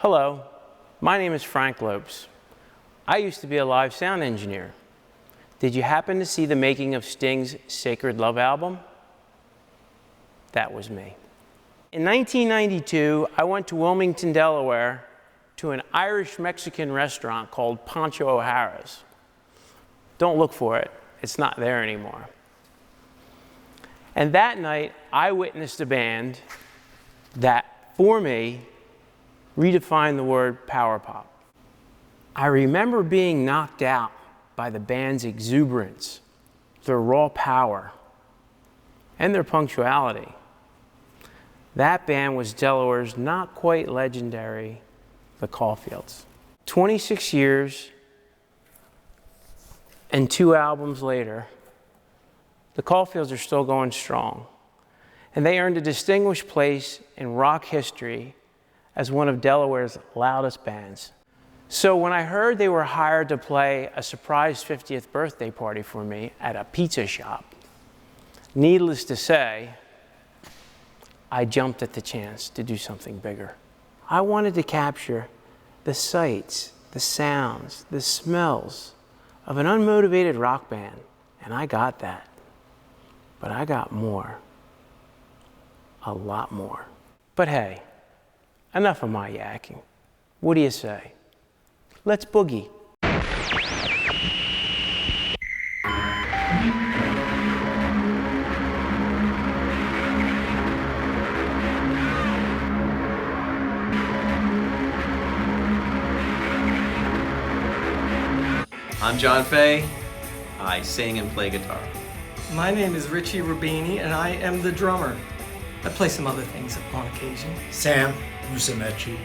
Hello, my name is Frank Lopes. I used to be a live sound engineer. Did you happen to see the making of Sting's Sacred Love album? That was me. In 1992, I went to Wilmington, Delaware, to an Irish-Mexican restaurant called Pancho O'Hara's. Don't look for it, it's not there anymore. And that night, I witnessed a band that, for me, redefined the word power pop. I remember being knocked out by the band's exuberance, their raw power, and their punctuality. That band was Delaware's not quite legendary, the Caulfields. 26 years and 2 albums later, the Caulfields are still going strong, and they earned a distinguished place in rock history as one of Delaware's loudest bands. So when I heard they were hired to play a surprise 50th birthday party for me at a pizza shop, needless to say, I jumped at the chance to do something bigger. I wanted to capture the sights, the sounds, the smells of an unmotivated rock band, and I got that. But I got more, a lot more. But hey, enough of my yakking. What do you say? Let's boogie. I'm John Fay. I sing and play guitar. My name is Richie Rubini, and I am the drummer. I play some other things upon occasion. Sam Musumeci.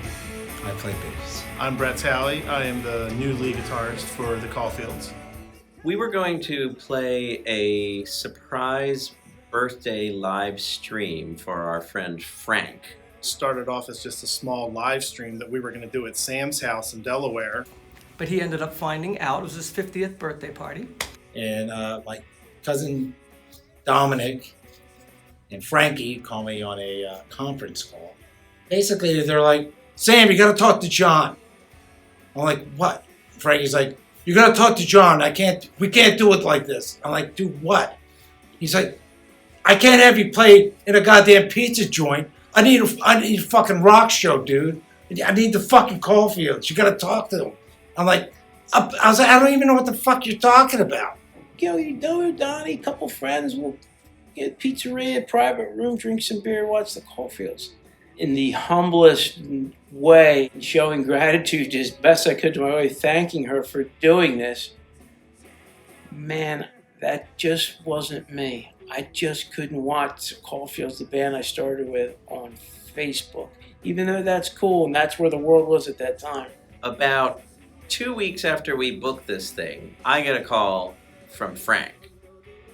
I play bass. I'm Brett Talley. I am the new lead guitarist for the Caulfields. We were going to play a surprise birthday live stream for our friend Frank. Started off as just a small live stream that we were going to do at Sam's house in Delaware. But he ended up finding out it was his 50th birthday party. And my cousin Dominic and Frankie called me on a conference call. Basically, they're like, Sam, you gotta talk to John. I'm like, what? Frankie's like, you gotta talk to John. We can't do it like this. I'm like, do what? He's like, I can't have you play in a goddamn pizza joint. I need a fucking rock show, dude. I need the fucking Caulfields. You gotta talk to them. I'm like, I was like, I don't even know what the fuck you're talking about. You know, Donnie, a couple friends will get pizzeria, private room, drink some beer, watch the Caulfields. In the humblest way, showing gratitude as best I could to my wife, thanking her for doing this. Man, that just wasn't me. I just couldn't watch the Caulfields, the band I started with, on Facebook. Even though that's cool and that's where the world was at that time. About 2 weeks after we booked this thing, I get a call from Frank.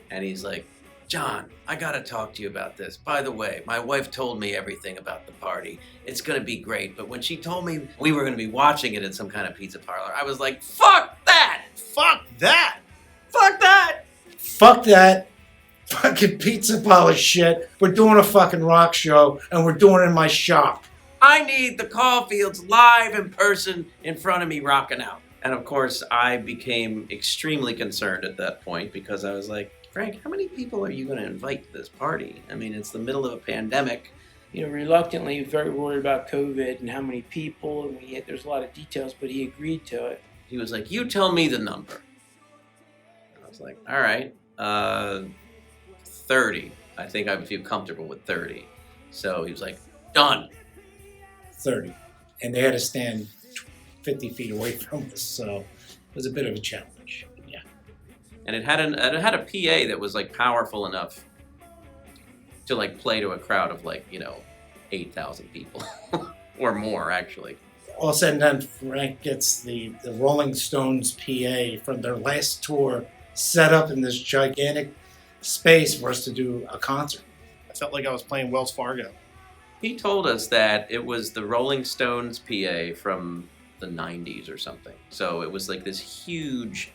And he's like, John, I gotta talk to you about this. By the way, my wife told me everything about the party. It's gonna be great, but when she told me we were gonna be watching it in some kind of pizza parlor, I was like, fuck that! Fuck that! Fuck that! Fuck that fucking pizza parlor shit. We're doing a fucking rock show, and we're doing it in my shop. I need the Caulfields live in person in front of me rocking out. And of course, I became extremely concerned at that point because I was like, Frank, how many people are you going to invite to this party? I mean, it's the middle of a pandemic. You know, reluctantly, very worried about COVID and how many people, and there's a lot of details, but he agreed to it. He was like, you tell me the number. I was like, all right, 30. I think I would feel comfortable with 30. So he was like, done. 30. And they had to stand 50 feet away from us, so it was a bit of a challenge. Yeah. And it had a PA that was like powerful enough to like play to a crowd of like, 8,000 people or more actually. All said and done, Frank gets the Rolling Stones PA from their last tour set up in this gigantic space for us to do a concert. I felt like I was playing Wells Fargo. He told us that it was the Rolling Stones PA from the 90s or something. So it was like this huge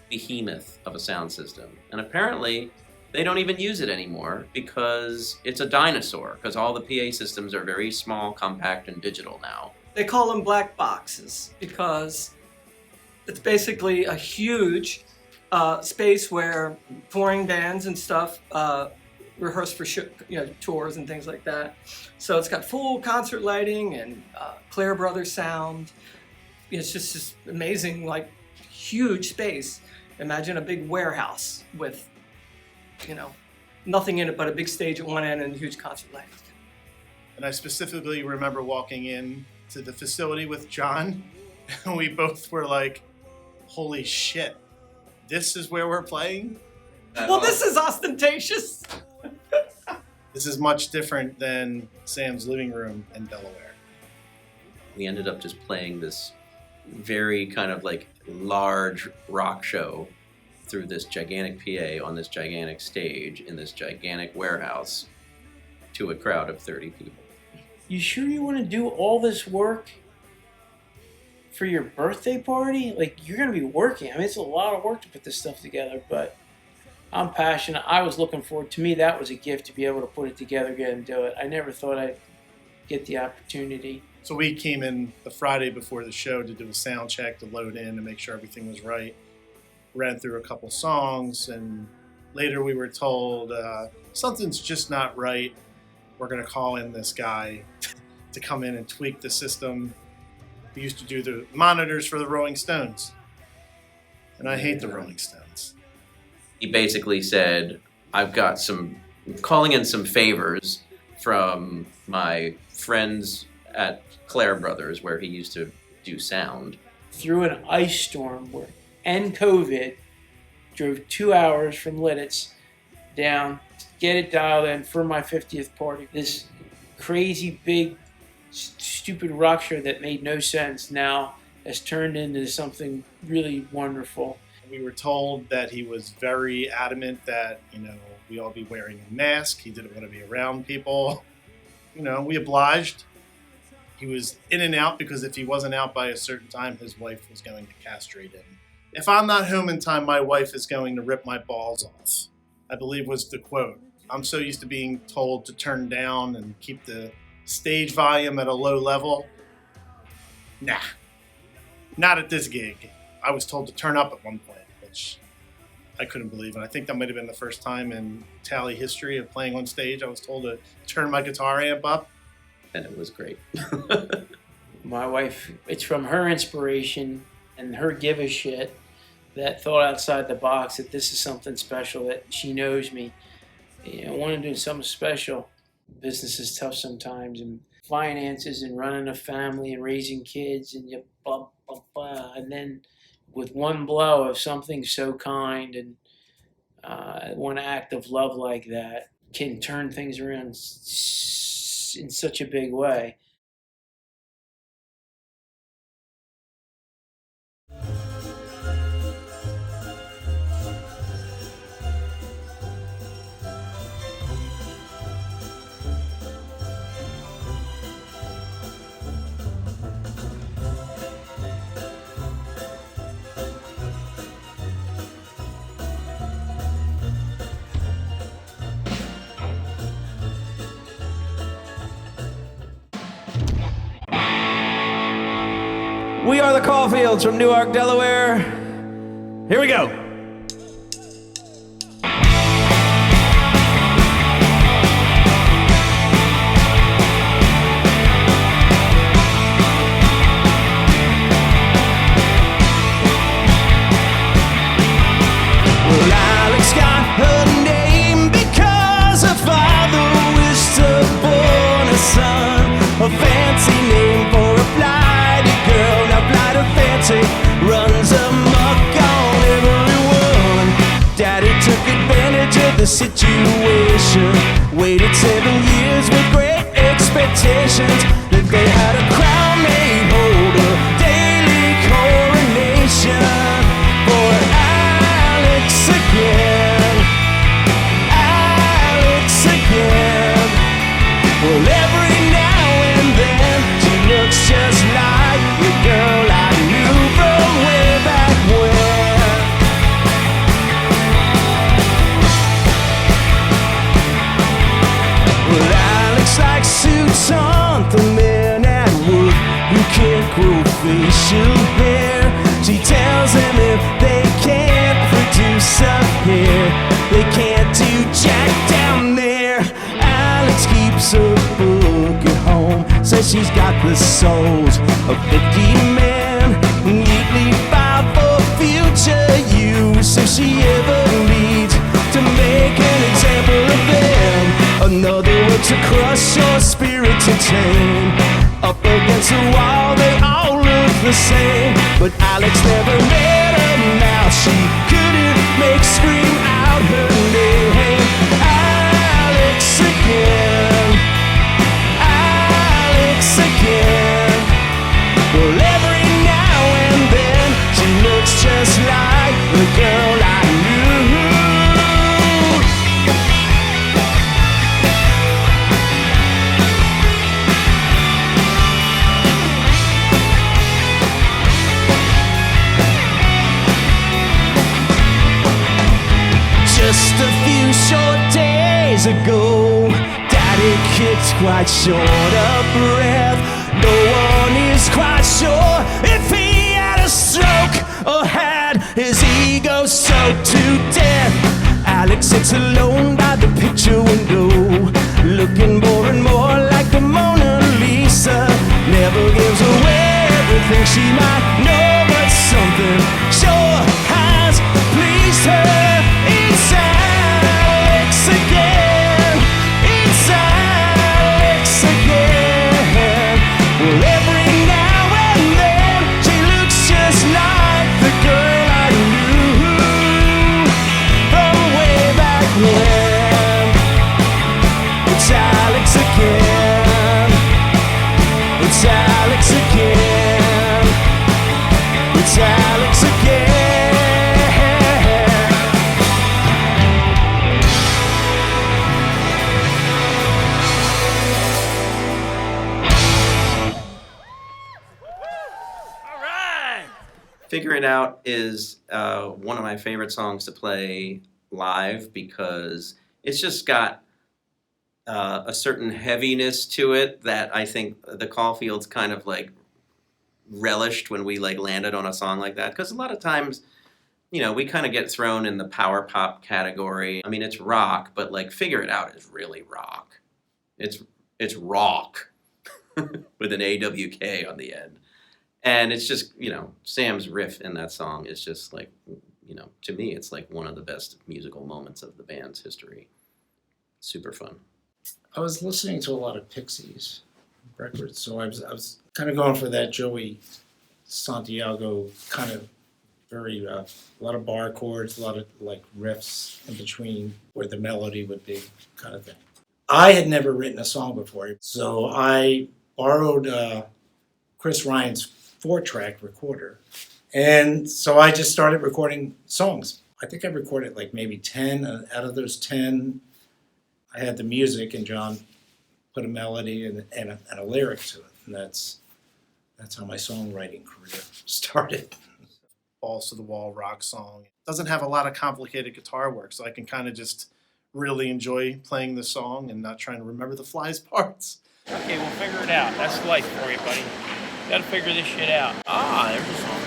behemoth of a sound system. And apparently they don't even use it anymore because it's a dinosaur, because all the PA systems are very small, compact, and digital now. They call them black boxes because it's basically a huge space where touring bands and stuff rehearse for tours and things like that. So it's got full concert lighting and Clare Brothers sound. It's just this amazing, like, huge space. Imagine a big warehouse with, nothing in it but a big stage at one end and huge concert lighting. And I specifically remember walking in to the facility with John, and we both were like, holy shit, this is where we're playing? Well, this is ostentatious. This is much different than Sam's living room in Delaware. We ended up just playing this very kind of like large rock show through this gigantic PA on this gigantic stage in this gigantic warehouse to a crowd of 30 people. You sure you want to do all this work for your birthday party? Like, you're going to be working. I mean, it's a lot of work to put this stuff together, but I'm passionate. I was looking forward. To me, that was a gift to be able to put it together again and do it. I never thought I'd get the opportunity. So we came in the Friday before the show to do a sound check, to load in and make sure everything was right. Ran through a couple songs, and later we were told something's just not right. We're going to call in this guy to come in and tweak the system. He used to do the monitors for the Rolling Stones. And I hate the Rolling Stones. He basically said, I'm calling in some favors from my friends at Clare Brothers, where he used to do sound. Through an ice storm and COVID, drove 2 hours from Lidditz down to get it dialed in for my 50th party. This crazy big stupid rock show that made no sense now has turned into something really wonderful. We were told that he was very adamant that, we all be wearing a mask. He didn't want to be around people. We obliged. He was in and out because if he wasn't out by a certain time, his wife was going to castrate him. If I'm not home in time, my wife is going to rip my balls off, I believe was the quote. I'm so used to being told to turn down and keep the stage volume at a low level. Nah, not at this gig. I was told to turn up at one point, which I couldn't believe. And I think that might have been the first time in Tally history of playing on stage I was told to turn my guitar amp up. And it was great. My wife, it's from her inspiration and her give a shit that thought outside the box that this is something special, that she knows me. I want to do something special. Business is tough sometimes, and finances and running a family and raising kids and blah, blah, blah. And then with one blow of something so kind and one act of love like that can turn things around in such a big way. We are the Caulfields from Newark, Delaware. Here we go. Well, Alex got her name because her father wished her born a son. A fancy name for a flighty girl. Now flighty fancy runs amok on everyone. Daddy took advantage of the situation. Waited 7 years with great expectations that they had a crown made holder, daily coronation for Alex again. Alex again. Well, every now and then she looks just like the girl I knew from way back when. Well, Alex likes suits on the men at work who grow facial hair. She tells them if they can't produce a hair, they can't do jack down there. Alex keeps a book at home, says she's got the souls of 50 men, neatly filed for future use if she ever needs to make an example of them. Another word to crush your spirit to tame. Up against the wall, they all look the same, but Alex never met a mouse she couldn't make scream out her name. Alex again, Alex again. Well, every now and then she looks just like the girl I knew. Just a few short days ago, Daddy kicked quite short of breath. No one is quite sure if he had a stroke or had his ego soaked to death. Alex sits alone by the picture window, looking more and more like the Mona Lisa. Never gives away everything she might know, but something sure has pleased her. It's Alex again, it's Alex again. Well, every now and then she looks just like the girl I knew from way back when. It's Alex again, it's Alex again, it's Alex again. Figure It Out is one of my favorite songs to play live because it's just got a certain heaviness to it that I think the Caulfields kind of like relished when we like landed on a song like that. Because a lot of times, you know, we kind of get thrown in the power pop category. I mean, it's rock, but like Figure It Out is really rock. It's rock with an AWK on the end. And it's just, you know, Sam's riff in that song is just like, you know, to me, it's like one of the best musical moments of the band's history. Super fun. I was listening to a lot of Pixies records, so I was kind of going for that Joey Santiago kind of very, a lot of bar chords, a lot of like riffs in between where the melody would be kind of thing. I had never written a song before, so I borrowed Chris Ryan's 4-track recorder. And so I just started recording songs. I think I recorded like maybe 10. Out of those 10, I had the music and John put a melody and a lyric to it. And that's how my songwriting career started. Balls to the wall rock song. It doesn't have a lot of complicated guitar work, so I can kind of just really enjoy playing the song and not trying to remember the flies parts. Okay, we'll figure it out. That's life for you, buddy. Gotta figure this shit out. Ah, there's a song.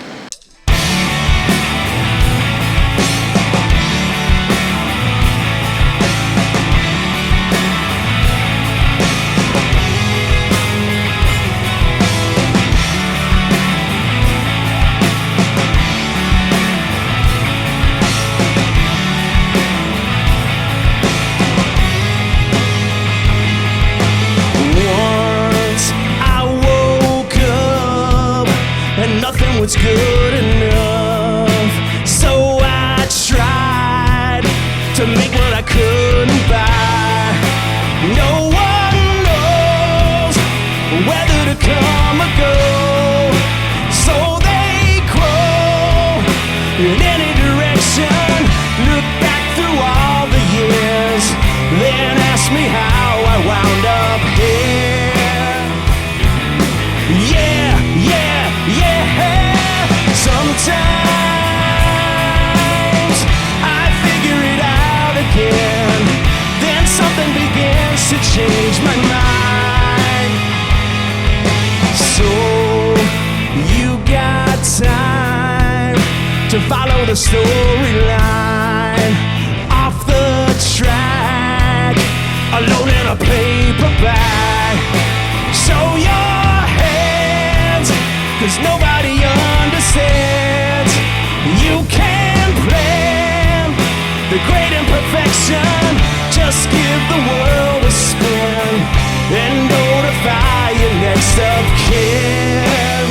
Was good enough, so I tried to make what I couldn't buy. No one knows whether to come or go, so they grow in any direction. Look back through all the years, then ask me how I wound up here. Yeah, yeah, yeah. Sometimes I figure it out again, then something begins to change my mind. So to follow the storyline. Off the track, alone in a paper bag. Show your hands, 'cause nobody understands. You can plan the great imperfection. Just give the world a spin and notify your next of kin.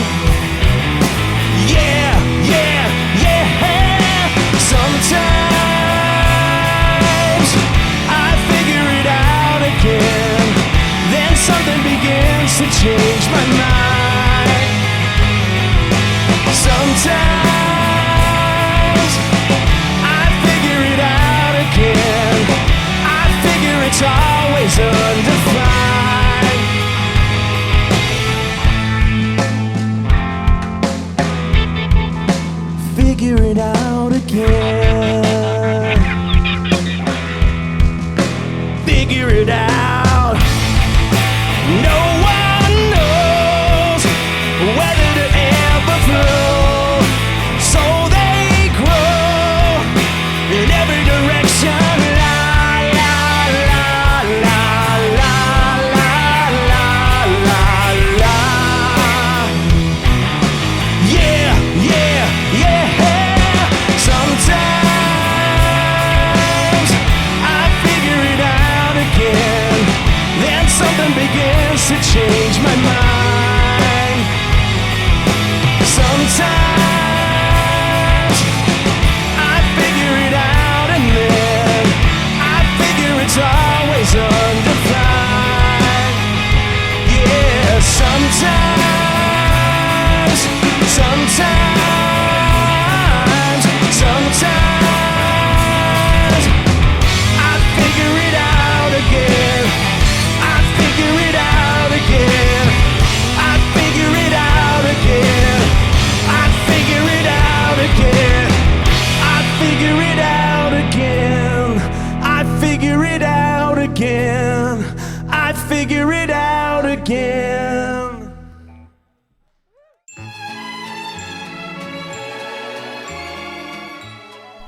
Yeah, yeah, yeah. Sometimes I figure it out again. Then something begins to change my mind. Sometimes I figure it out again. I figure it's always undefined. Figure it out again. Figure it out. No one knows whether to ever flow, so they grow in every direction. La la la la la la la la la. Yeah, yeah, yeah. Sometimes I figure it out again. Then something begins to change my mind. Sometimes I figure it out and then I figure it's always undefined. Yeah, sometimes, sometimes I figure it out again. I figure it out again. I figure it out again. I figure it out again. I figure it out again. I figure it out again. I figure it out again.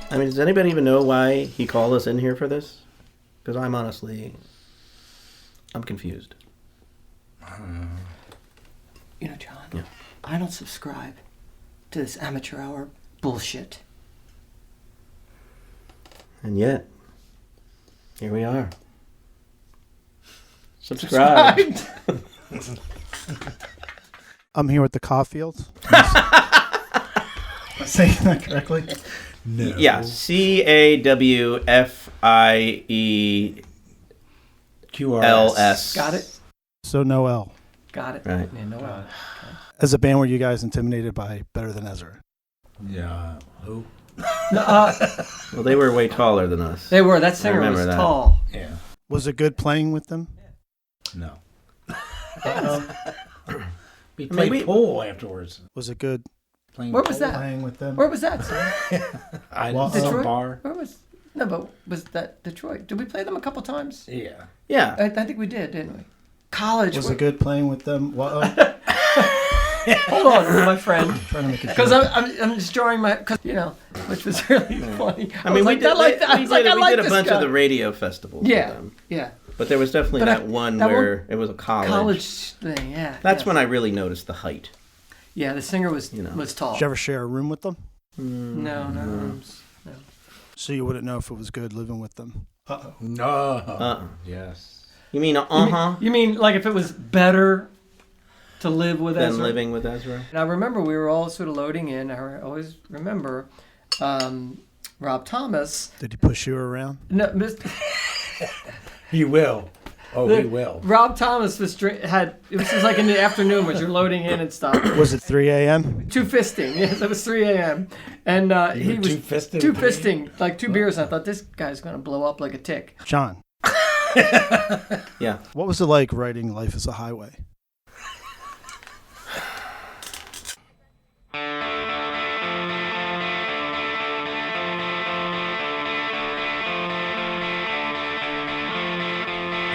I mean, does anybody even know why he called us in here for this? Because I'm confused. You know, John, Yeah. I don't subscribe to this amateur hour bullshit. And yet, here we are. Subscribe. I'm here with the Caulfields. Am I saying that correctly? No. Yeah, CAWFIEQRS. Got it? So no L. Got it. Right. Yeah, no way. As a band, were you guys intimidated by Better Than Ezra? Yeah. Who? No, Well, they were way taller than us. they were. That singer was remember that. tall. Yeah. Was it good playing with them? No. We I mean, played we- pool afterwards. Was it good Playing Where was pool. that? playing with them? Where was that, son? I Well, some Detroit? bar. Where was? No, but was that Detroit? Did we play them a couple times? Yeah. Yeah. I think we did, didn't we? College. Was where- it good playing with them? Well, Hold on, my friend. trying to make it Because I'm just drawing my, cause, you know, which was really funny. I mean, we did a this bunch guy. of the radio festivals with Yeah, them. yeah. But there was definitely But that one where it was a college. College thing, yeah. That's yeah. when I really noticed the height. Yeah, the singer was You know. was tall. did you ever share a room with them? No rooms. No. So you wouldn't know if it was good living with them. Uh-oh. No. Yes. You mean You mean like if it was better to live with than Ezra? living with Ezra? And I remember we were all sort of loading in. I always remember Rob Thomas. Did he push you around? No, Mr. He will. Oh, he will. Rob Thomas was it was just like in the afternoon when you're loading in and stuff. Was it 3 a.m.? Two fisting, yes, it was 3 a.m. And he were was two-fisting? two fisting, like two beers. And I thought this guy's gonna blow up like a tick. John, Yeah. what was it like writing Life is a Highway?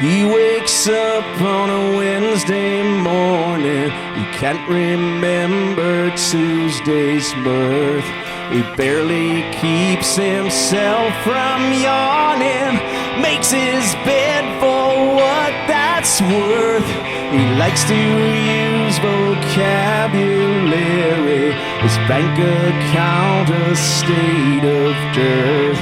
He wakes up on a Wednesday morning. He can't remember Tuesday's birth. He barely keeps himself from yawning, makes his bed for what that's worth. He likes to use vocabulary, his bank account a state of dirt.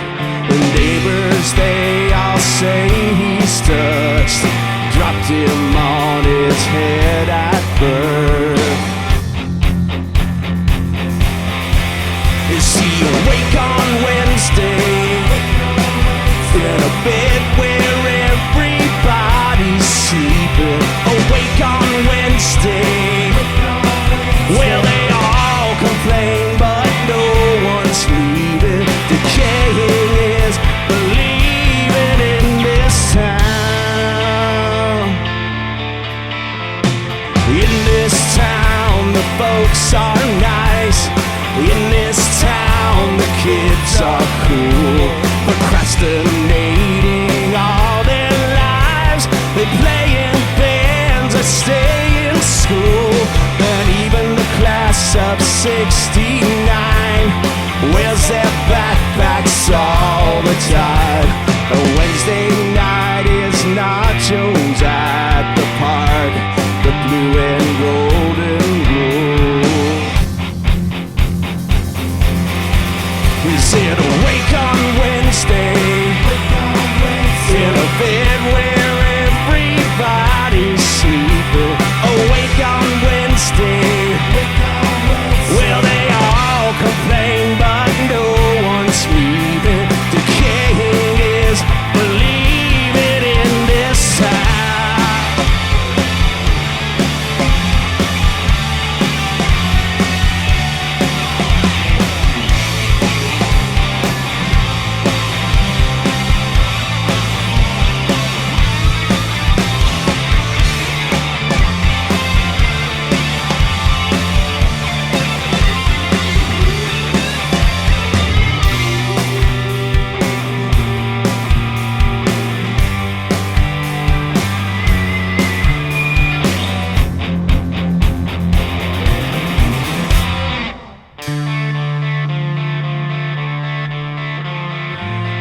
The neighbors, they all say he's touched, dropped him on his head at birth. Is he awake on Wednesday in a bed where everybody's sleeping? Awake on Wednesday, well, they all complain, but no one's leaving. Decaying is believing in this town. In this town, the folks are nice. In this town, the kids are cool, procrastinating all their lives. They play in bands or stay in school, and even the class of '69 wears their backpacks all the time. A Wednesday night is nachos at the park, the blue and golden rule. Is it awake on Wednesday in a bed where everybody's sleeping? Awake on Wednesday, well, they all complain, but no one's leaving. Decaying is believing in this town.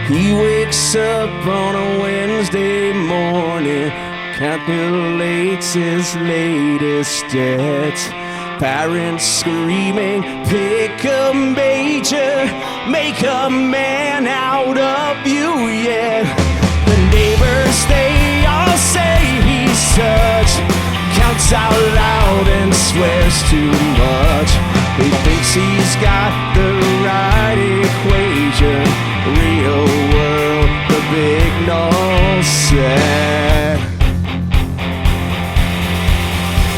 He wakes up on a Wednesday morning, calculates his latest debts. Parents screaming, pick a major, make a man out of you yet. The neighbors, they all say he's such, counts out loud and swears too much. He thinks he's got the right equation, real world, the big null set.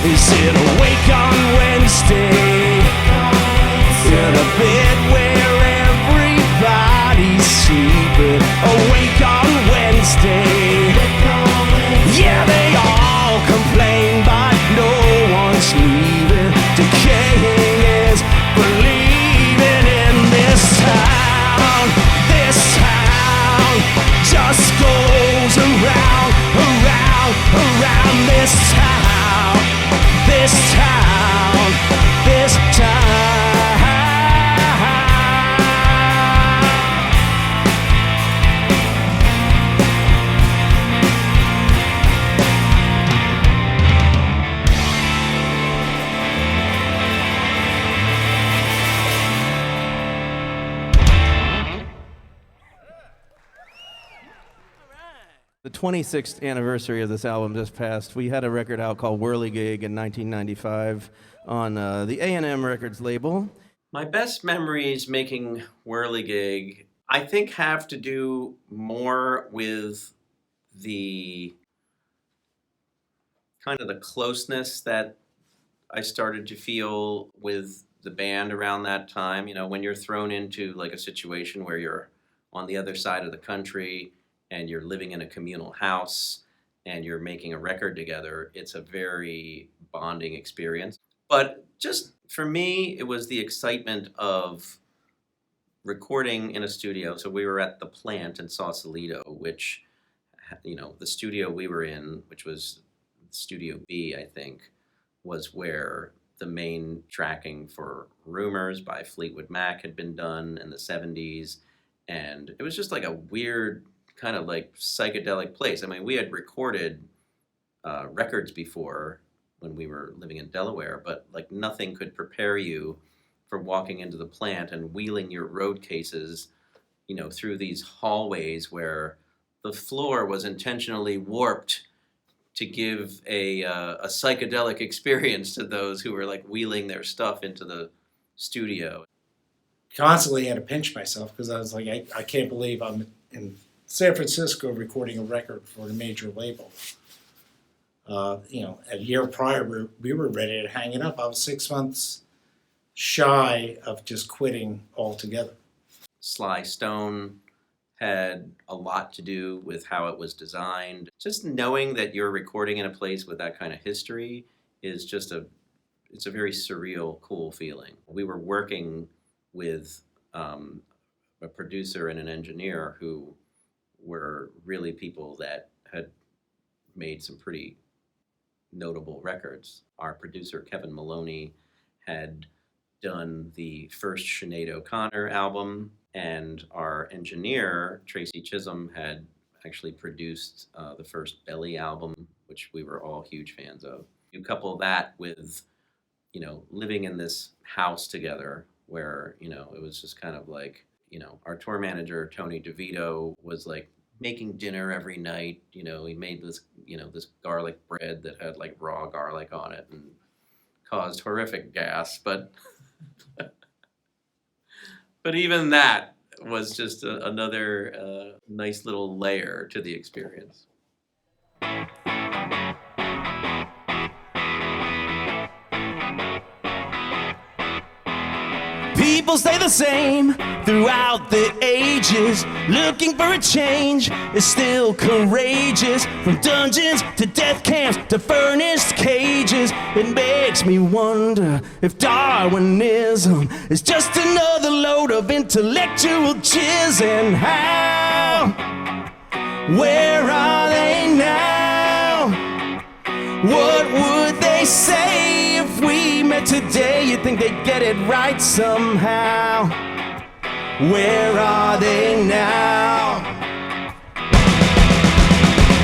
Is it awake on Wednesday in a bed where everybody's sleeping? Awake on Wednesday, yeah, they all complain, but no one's leaving. Decaying is believing in this town. This town just goes around, around, around. This town, this town, this town. The 26th anniversary of this album just passed. We had a record out called Whirligig in 1995 on the A&M Records label. My best memories making Whirligig, I think, have to do more with the kind of the closeness that I started to feel with the band around that time. You know, when you're thrown into like a situation where you're on the other side of the country and you're living in a communal house and you're making a record together, it's a very bonding experience. But just for me, it was the excitement of recording in a studio. So we were at the plant in Sausalito, which, you know, the studio we were in, which was Studio B, I think, was where the main tracking for Rumors by Fleetwood Mac had been done in the 70s. And it was just like a weird kind of like psychedelic place. I mean, we had recorded records before when we were living in Delaware, but like nothing could prepare you for walking into the plant and wheeling your road cases, you know, through these hallways where the floor was intentionally warped to give a psychedelic experience to those who were like wheeling their stuff into the studio. Constantly had to pinch myself because I was like, I can't believe I'm in San Francisco recording a record for a major label. You know, a year prior, we were ready to hang it up. I was 6 months shy of just quitting altogether. Sly Stone had a lot to do with how it was designed. Just knowing that you're recording in a place with that kind of history is just it's a very surreal, cool feeling. We were working with a producer and an engineer who were really people that had made some pretty notable records. Our producer, Kevin Maloney, had done the first Sinead O'Connor album, and our engineer, Tracy Chisholm, had actually produced the first Belly album, which we were all huge fans of. You couple that with, you know, living in this house together where, you know, it was just kind of like, you know, our tour manager, Tony DeVito, was like making dinner every night. You know, he made this, you know, this garlic bread that had like raw garlic on it and caused horrific gas, but but even that was just another nice little layer to the experience. People stay the same throughout the ages. Looking for a change is still courageous. From dungeons to death camps to furnace cages, it makes me wonder if Darwinism is just another load of intellectual jizz. And how, where are they now? What would they say if we met today? You think they'd get it right somehow? Where are they now?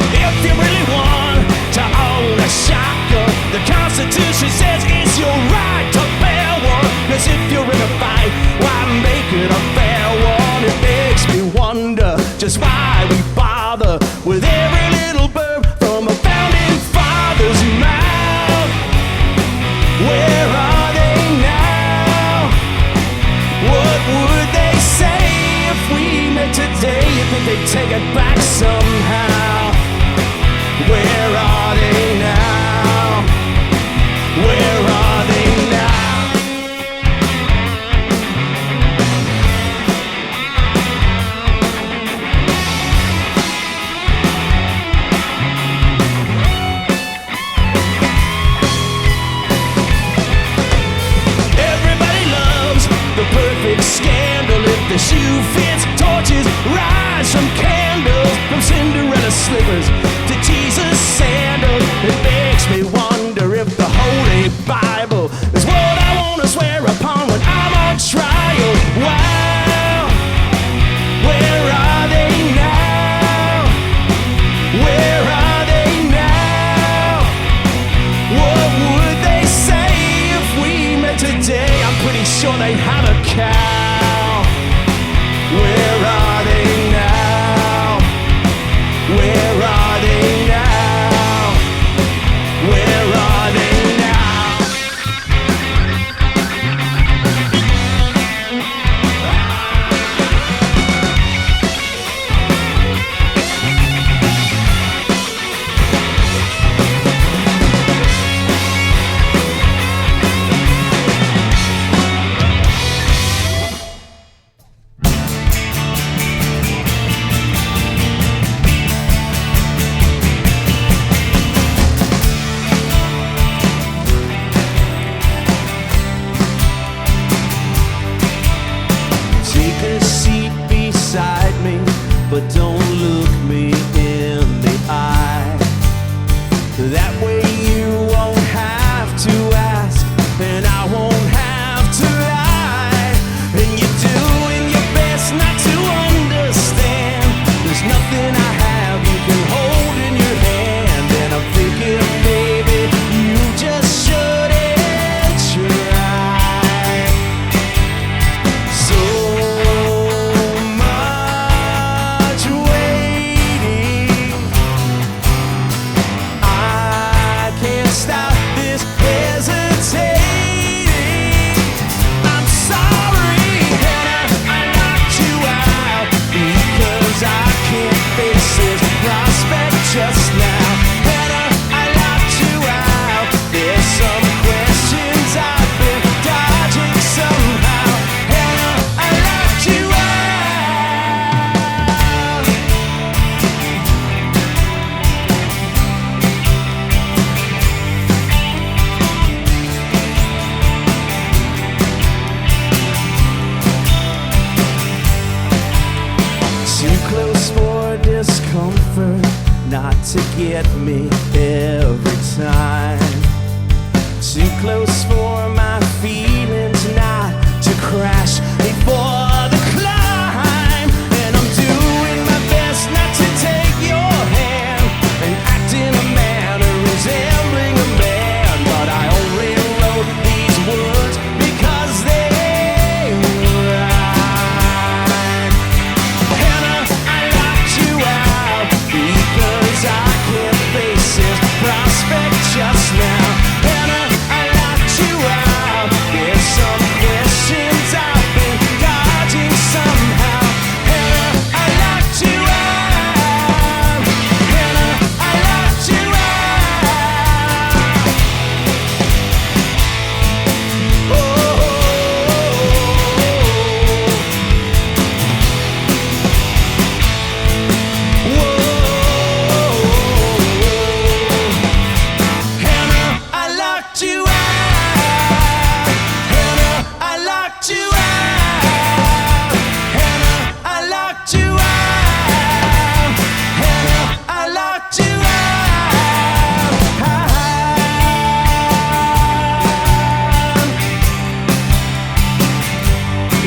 If you really want to own a shotgun, the Constitution says it's your right to bear one. 'Cause if you're in a fight, why make it a fair one? It makes me wonder just why we bother with every little burp from a founding father's mouth. Where are they now? What would they say if we met today? You think they'd take it back somehow? Where are they now? Where are they now? Scandal, if the shoe fits, torches rise from candles, from Cinderella slippers to Jesus sandals. It makes me wonder if the Holy Bible is what I want to swear upon when I'm on trial. Wow, where are they now? Where are they now? What would they say if we met today? I'm pretty sure they'd have a cow. close for my feelings not to crash before the climb. And I'm doing my best not to take your hand and act in a manner resembling a man. But I only wrote these words because they rhyme. Hannah, I locked you out because I can't face this prospect just now. Hannah, I locked you out. There's some questions I've been dodging somehow. Hannah, I locked you out. Hannah, I locked you out. Hannah, I locked you out. Hannah, I locked you out. Hannah, I locked you out. Hannah, I locked you out.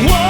Whoa.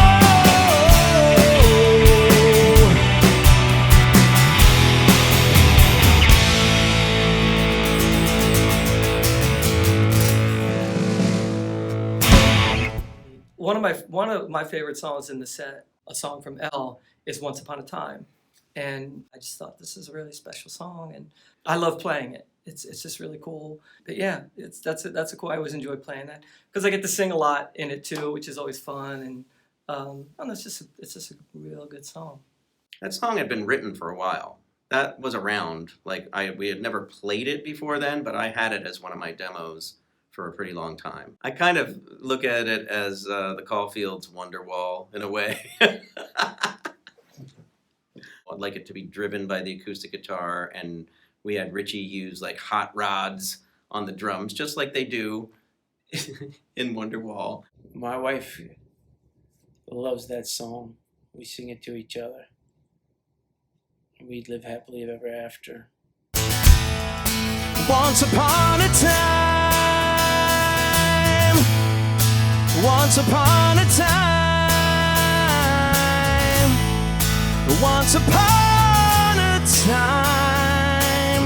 One of my favorite songs in the set, a song from Elle, is "Once Upon a Time," and I just thought this is a really special song, and I love playing it. It's just really cool. But yeah, that's a cool. I always enjoy playing that because I get to sing a lot in it too, which is always fun. And I don't know, it's just a real good song. That song had been written for a while. That was around. We had never played it before then, but I had it as one of my demos for a pretty long time. I kind of look at it as the Caulfields Wonderwall in a way. I'd like it to be driven by the acoustic guitar, and we had Richie use like hot rods on the drums, just like they do in Wonderwall. My wife loves that song. We sing it to each other. We'd live happily ever after. Once upon a time, once upon a time, once upon a time.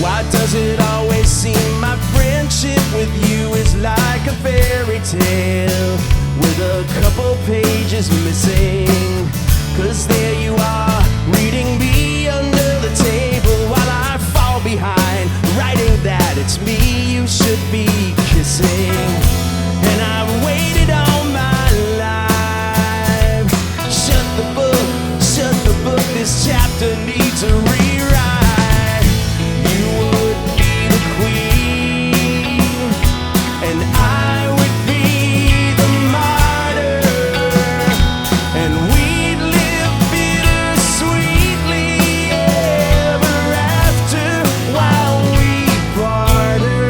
Why does it always seem my friendship with you is like a fairy tale with a couple pages missing? 'Cause there you are, reading me under the table while I fall behind, writing that it's me you should be kissing. And I've waited all my life. Shut the book, this chapter needs a rewrite. You would be the queen, and I would be the martyr, and we'd live bittersweetly ever after while we barter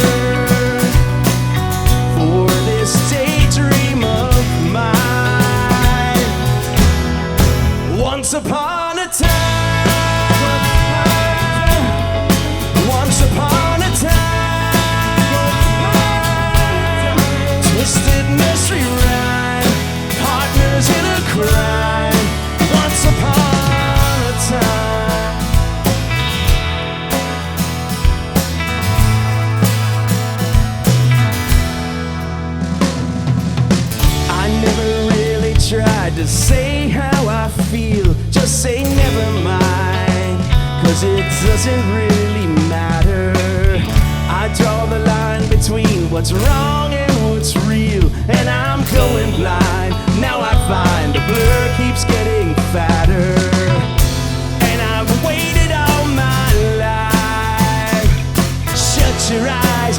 for this daydream of mine. Once upon a time, once upon a time, twisted nursery rhyme, partners in a crime. Once upon a time. I never really tried to say how I feel, just say never mind, 'cause it doesn't really matter. I draw the line between what's wrong and what's real, and I'm going blind. Now I find the blur keeps getting fatter, and I've waited all my life. Shut your eyes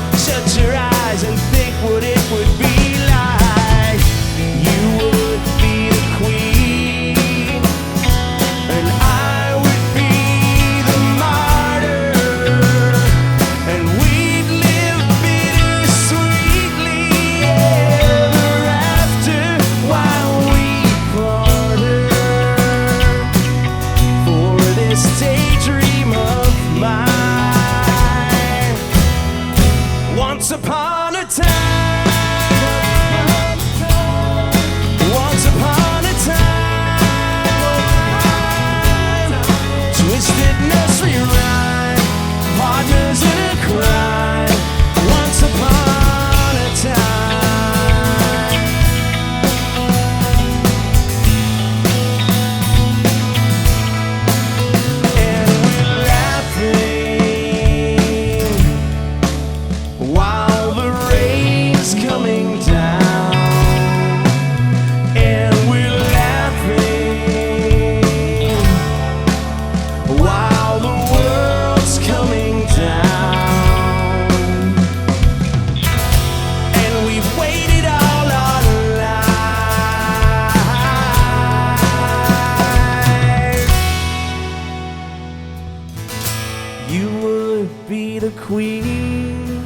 and think what it would be like. You would be the queen, and I would be the martyr, and we'd live bittersweetly ever after while we parted while the world's coming down. And we've waited all our life. You would be the queen,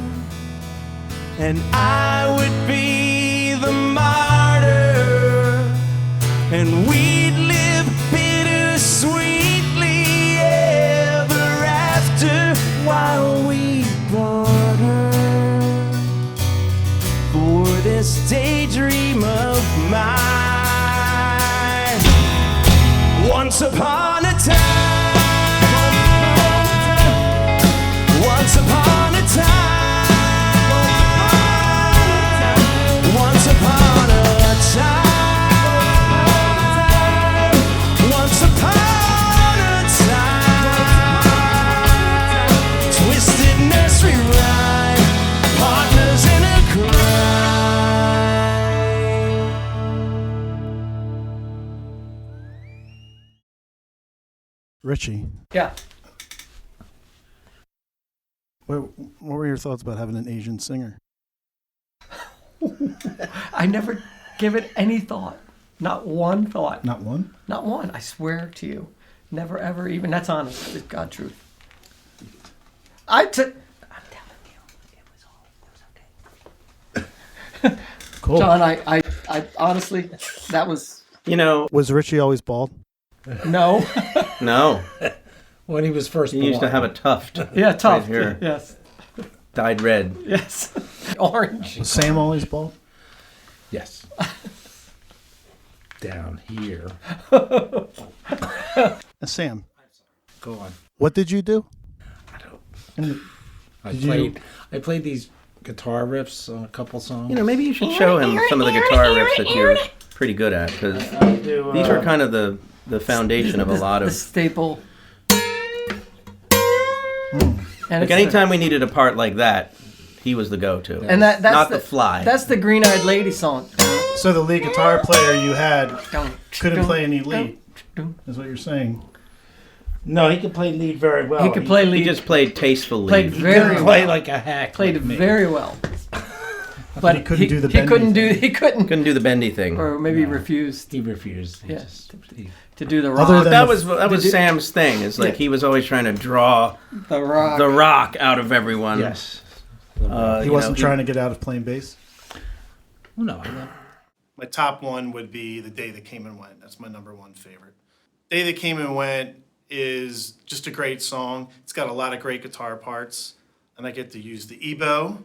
and I would be the martyr, and we'd live bittersweetly ever after while we barter for this daydream of mine. Once upon a time, once upon a time, once upon a time, once upon a time, twisted nursery rhyme, partners in a crime. Richie, Yeah. what were your thoughts about having an Asian singer? I never give it any thought. Not one thought. Not one? Not one. I swear to you. Never, ever, even. That's honest. It's God truth. I'm telling you, it was okay. Cool. John, I honestly, that was, You know, Was Richie always bald? no. no. When he was first He born. used to have a tuft. Yeah, tough. Right here. Yes. Dyed red. Yes. Orange. Was Sam always bald? Yes. Down here. Sam, Go on. what did you do? I don't. And I played these guitar riffs on a couple songs. You know, maybe you should show him some of the guitar riffs that you're pretty good at, because these are kind of the foundation of a lot The of. staple. And Like it's anytime we needed a part like that, he was the go-to. and that's not the fly. That's the Green Eyed Lady song. So the lead guitar player you had couldn't play any lead, He is what you're saying. No, he could play lead very well. could play He lead. just played tastefully. Played He very couldn't play well. like a hack. Played like me. very well. But he couldn't do the He couldn't bendy do. He couldn't. Couldn't do the bendy thing. Or maybe refused He refused. He Yeah. just- to do the rock. Other than that the- was Sam's thing. It's like he was always trying to draw the rock. the rock out of everyone. yes. He You wasn't know, trying to get out of playing bass. Well, no, I know. My top one would be The Day That Came and Went. That's my number one favorite. Day That Came and Went is just a great song. It's got a lot of great guitar parts, and I get to use the EBow,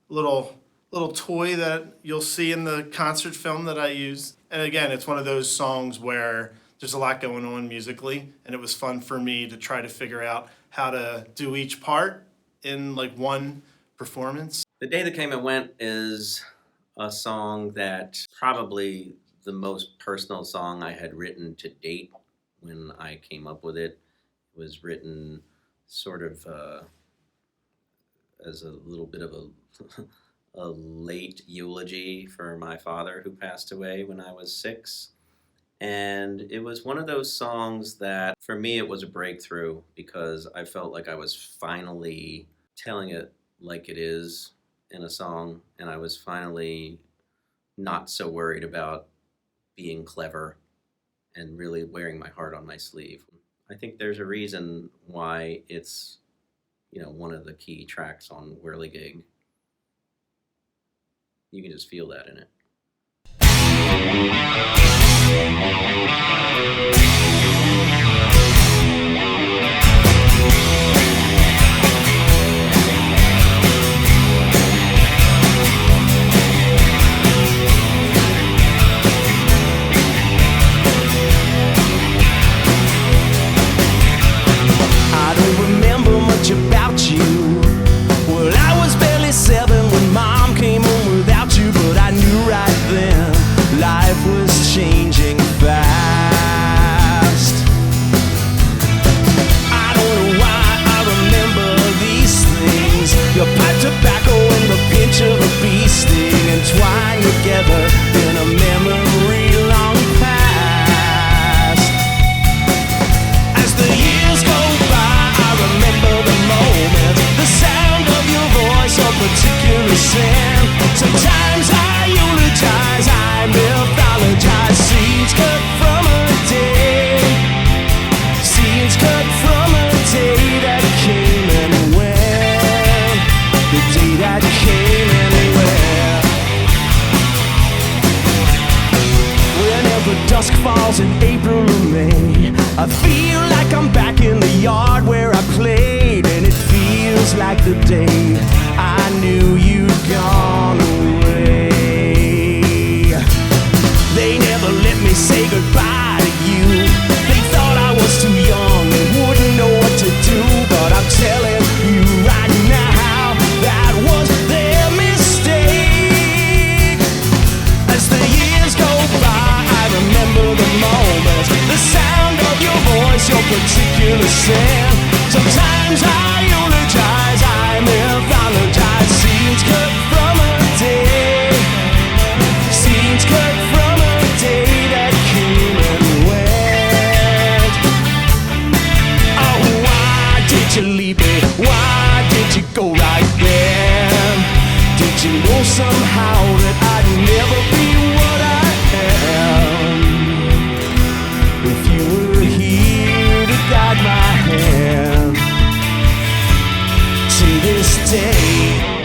little toy that you'll see in the concert film that I use. And again, it's one of those songs where there's a lot going on musically, and it was fun for me to try to figure out how to do each part in like one performance. The Day That Came and Went is a song that probably the most personal song I had written to date when I came up with it. It was written sort of as a little bit of a late eulogy for my father who passed away when I was 6. And it was one of those songs that, for me, it was a breakthrough because I felt like I was finally telling it like it is in a song, and I was finally not so worried about being clever and really wearing my heart on my sleeve. I think there's a reason why it's, one of the key tracks on Whirligig. You can just feel that in it. I don't remember much about you. Well, I was barely 7 when Mom came home without you, but I knew right then life was changing fast. like I'm back in the yard where I played, and it feels like the day I knew you'd gone away. They never let me say goodbye to you. They thought I was too young and wouldn't know what to do, but I'm telling you right now, that was their mistake. As the years go by, I remember the moments, the sound of your voice, your particular sin. Sometimes I eulogize, I mythologize, scenes cut from a day, scenes cut from a day that came and went. Oh, why did you leave me? Why did you go right then? Did you know somehow that I'd never be what I am? If you were here to guide my hand to this day.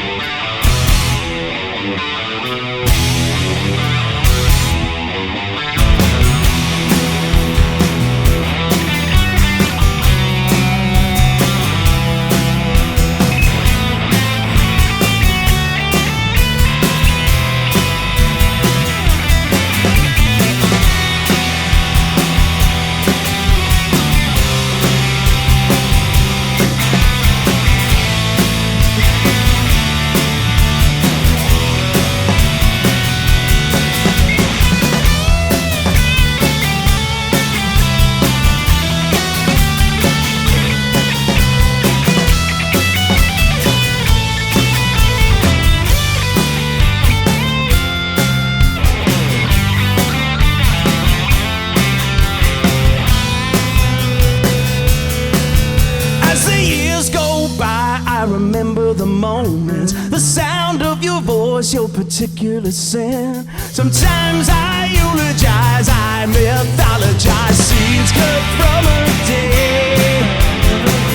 As the years go by, I remember the moments, the sound of your voice, your particular sin. Sometimes I eulogize, I mythologize, scenes cut from a day,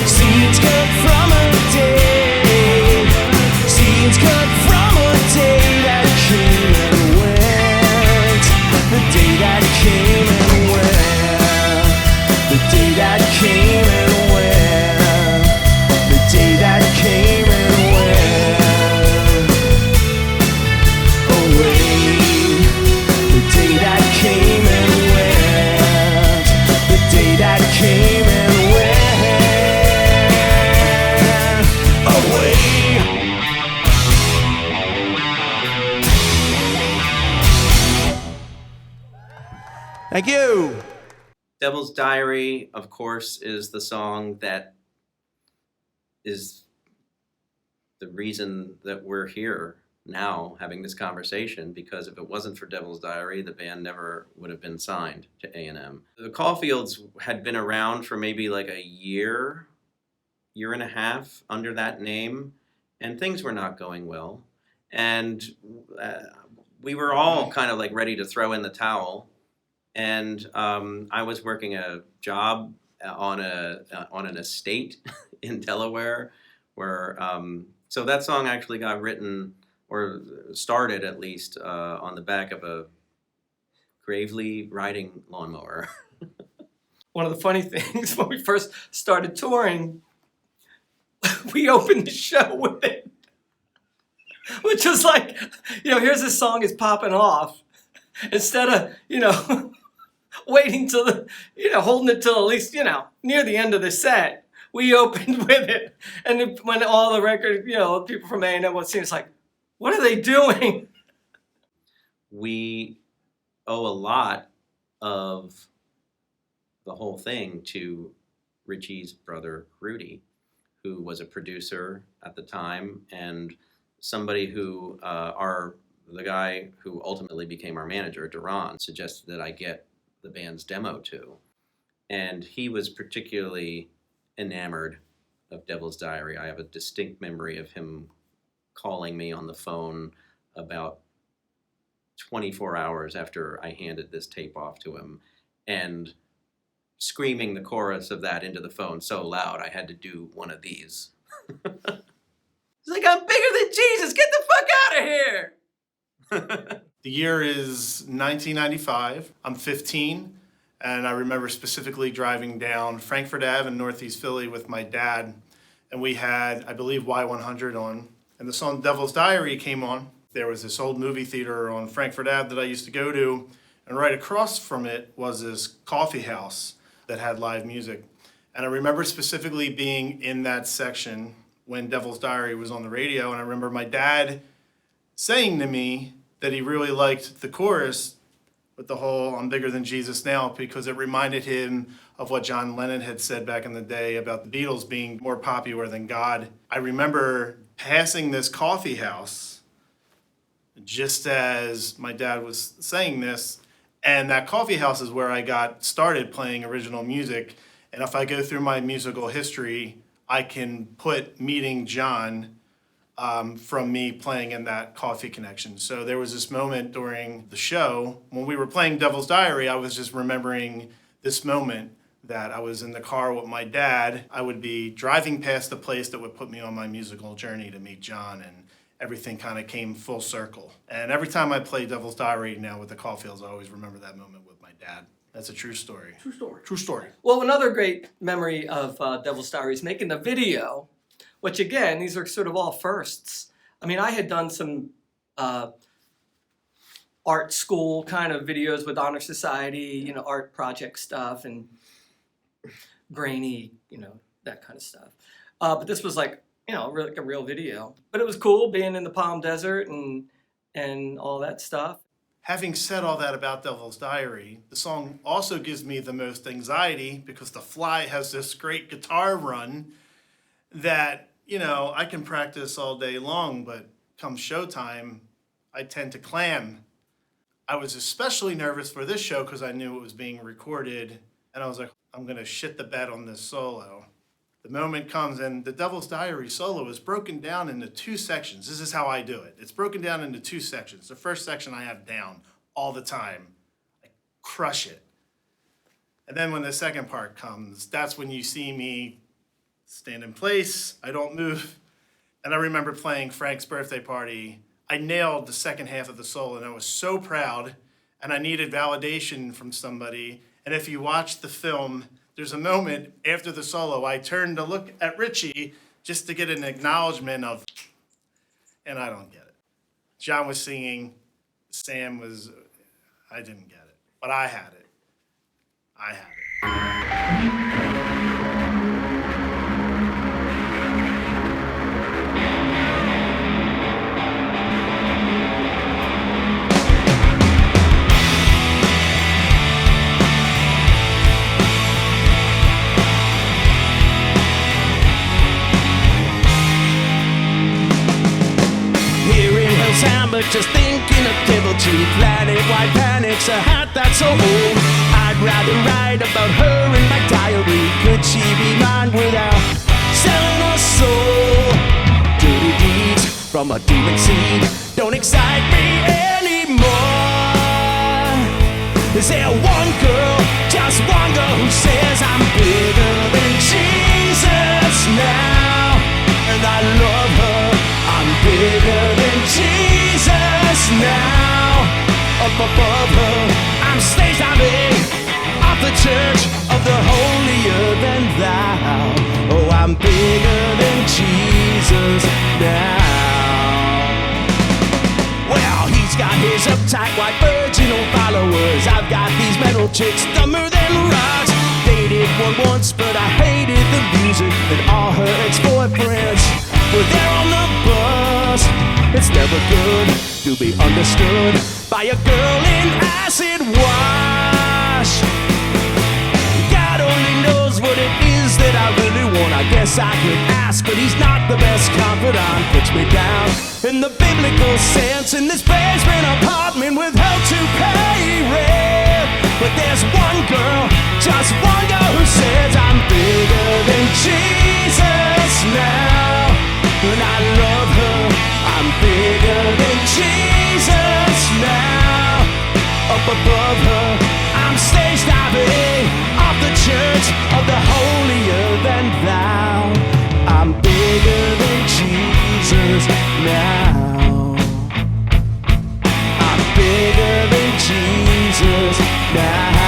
scenes cut from a day, scenes cut from a day that came and went, the day that came and went, the day that came and went. That came and went away. The day that came and went. The day that came and went away. Thank you. Devil's Diary, of course, is the song that is the reason that we're here now having this conversation, because if it wasn't for Devil's Diary, the band never would have been signed to A&M. The Caulfields had been around for maybe like a year and a half under that name, and things were not going well. And we were all kind of like ready to throw in the towel. And I was working a job on an estate in Delaware, where so that song actually got written, or started at least, on the back of a Gravely riding lawnmower. One of the funny things, when we first started touring, we opened the show with it, which was like, here's this song is popping off, instead of, waiting till holding it till at least, near the end of the set. We opened with it, and when all the record, people from A&M would see, it's like, what are they doing? We owe a lot of the whole thing to Richie's brother, Rudy, who was a producer at the time, and somebody who, the guy who ultimately became our manager, Duran, suggested that I get the band's demo to. And he was particularly enamored of Devil's Diary. I have a distinct memory of him calling me on the phone about 24 hours after I handed this tape off to him and screaming the chorus of that into the phone so loud I had to do one of these. He's like, I'm bigger than Jesus, get the fuck out of here! The year is 1995. I'm 15, And I remember specifically driving down Frankfurt Ave in Northeast Philly with my dad, and we had, I believe, Y100 on, and the song Devil's Diary came on. There was this old movie theater on Frankfurt Ave that I used to go to, and right across from it was this coffee house that had live music. And I remember specifically being in that section when Devil's Diary was on the radio, and I remember my dad saying to me that he really liked the chorus with the whole "I'm bigger than Jesus now," because it reminded him of what John Lennon had said back in the day about the Beatles being more popular than God. I remember passing this coffee house just as my dad was saying this, and that coffee house is where I got started playing original music. And if I go through my musical history, I can put meeting John from me playing in that coffee connection. So there was this moment during the show when we were playing Devil's Diary, I was just remembering this moment that I was in the car with my dad. I would be driving past the place that would put me on my musical journey to meet John, and everything kind of came full circle. And every time I play Devil's Diary now with the Caulfields, I always remember that moment with my dad. That's a true story. True story. True story. Well, another great memory of Devil's Diary is making the video, which again, these are sort of all firsts. I mean, I had done some art school kind of videos with Honor Society, art project stuff and grainy, that kind of stuff. But this was like a real video. But it was cool being in the Palm Desert and all that stuff. Having said all that about Devil's Diary, the song also gives me the most anxiety because The Fly has this great guitar run that, I can practice all day long, but come showtime, I tend to clam. I was especially nervous for this show because I knew it was being recorded, and I was like, I'm going to shit the bed on this solo. The moment comes, and the Devil's Diary solo is broken down into two sections. This is how I do it. It's broken down into two sections. The first section I have down all the time. I crush it. And then when the second part comes, that's when you see me stand in place. I don't move. And I remember playing Frank's birthday party. I nailed the second half of the solo, and I was so proud, and I needed validation from somebody. And if you watch the film, there's a moment after the solo, I turned to look at Richie just to get an acknowledgement of, and I don't get it. John was singing, Sam was, I didn't get it, but I had it. I had it. But just thinking of cable cheap planet, white panics, a hat that's so old. I'd rather write about her in my diary. Could she be mine without selling her soul? Dirty deeds from a demon seed don't excite me anymore. Is there one girl, just one girl who says I'm bigger than Jesus now? And I love her, I'm bigger than Jesus now. Up above her, I'm stage diving off the church of the holier than thou. Oh, I'm bigger than Jesus now. Well, he's got his uptight white virginal followers. I've got these metal chicks dumber than rocks. Dated one once, but I hated the music and all her ex-boyfriends were there on the bus. It's never good to be understood by a girl in acid wash. God only knows what it is that I really want. I guess I could ask, but he's not the best confidant. Puts me down in the biblical sense in this basement apartment with hell to pay rent. But there's one girl, just one girl who says I'm bigger than Jesus now. And I love her, I'm bigger than Jesus now. Up above her, I'm stage diving off the church of the holier than thou. I'm bigger than Jesus now. I'm bigger than Jesus now.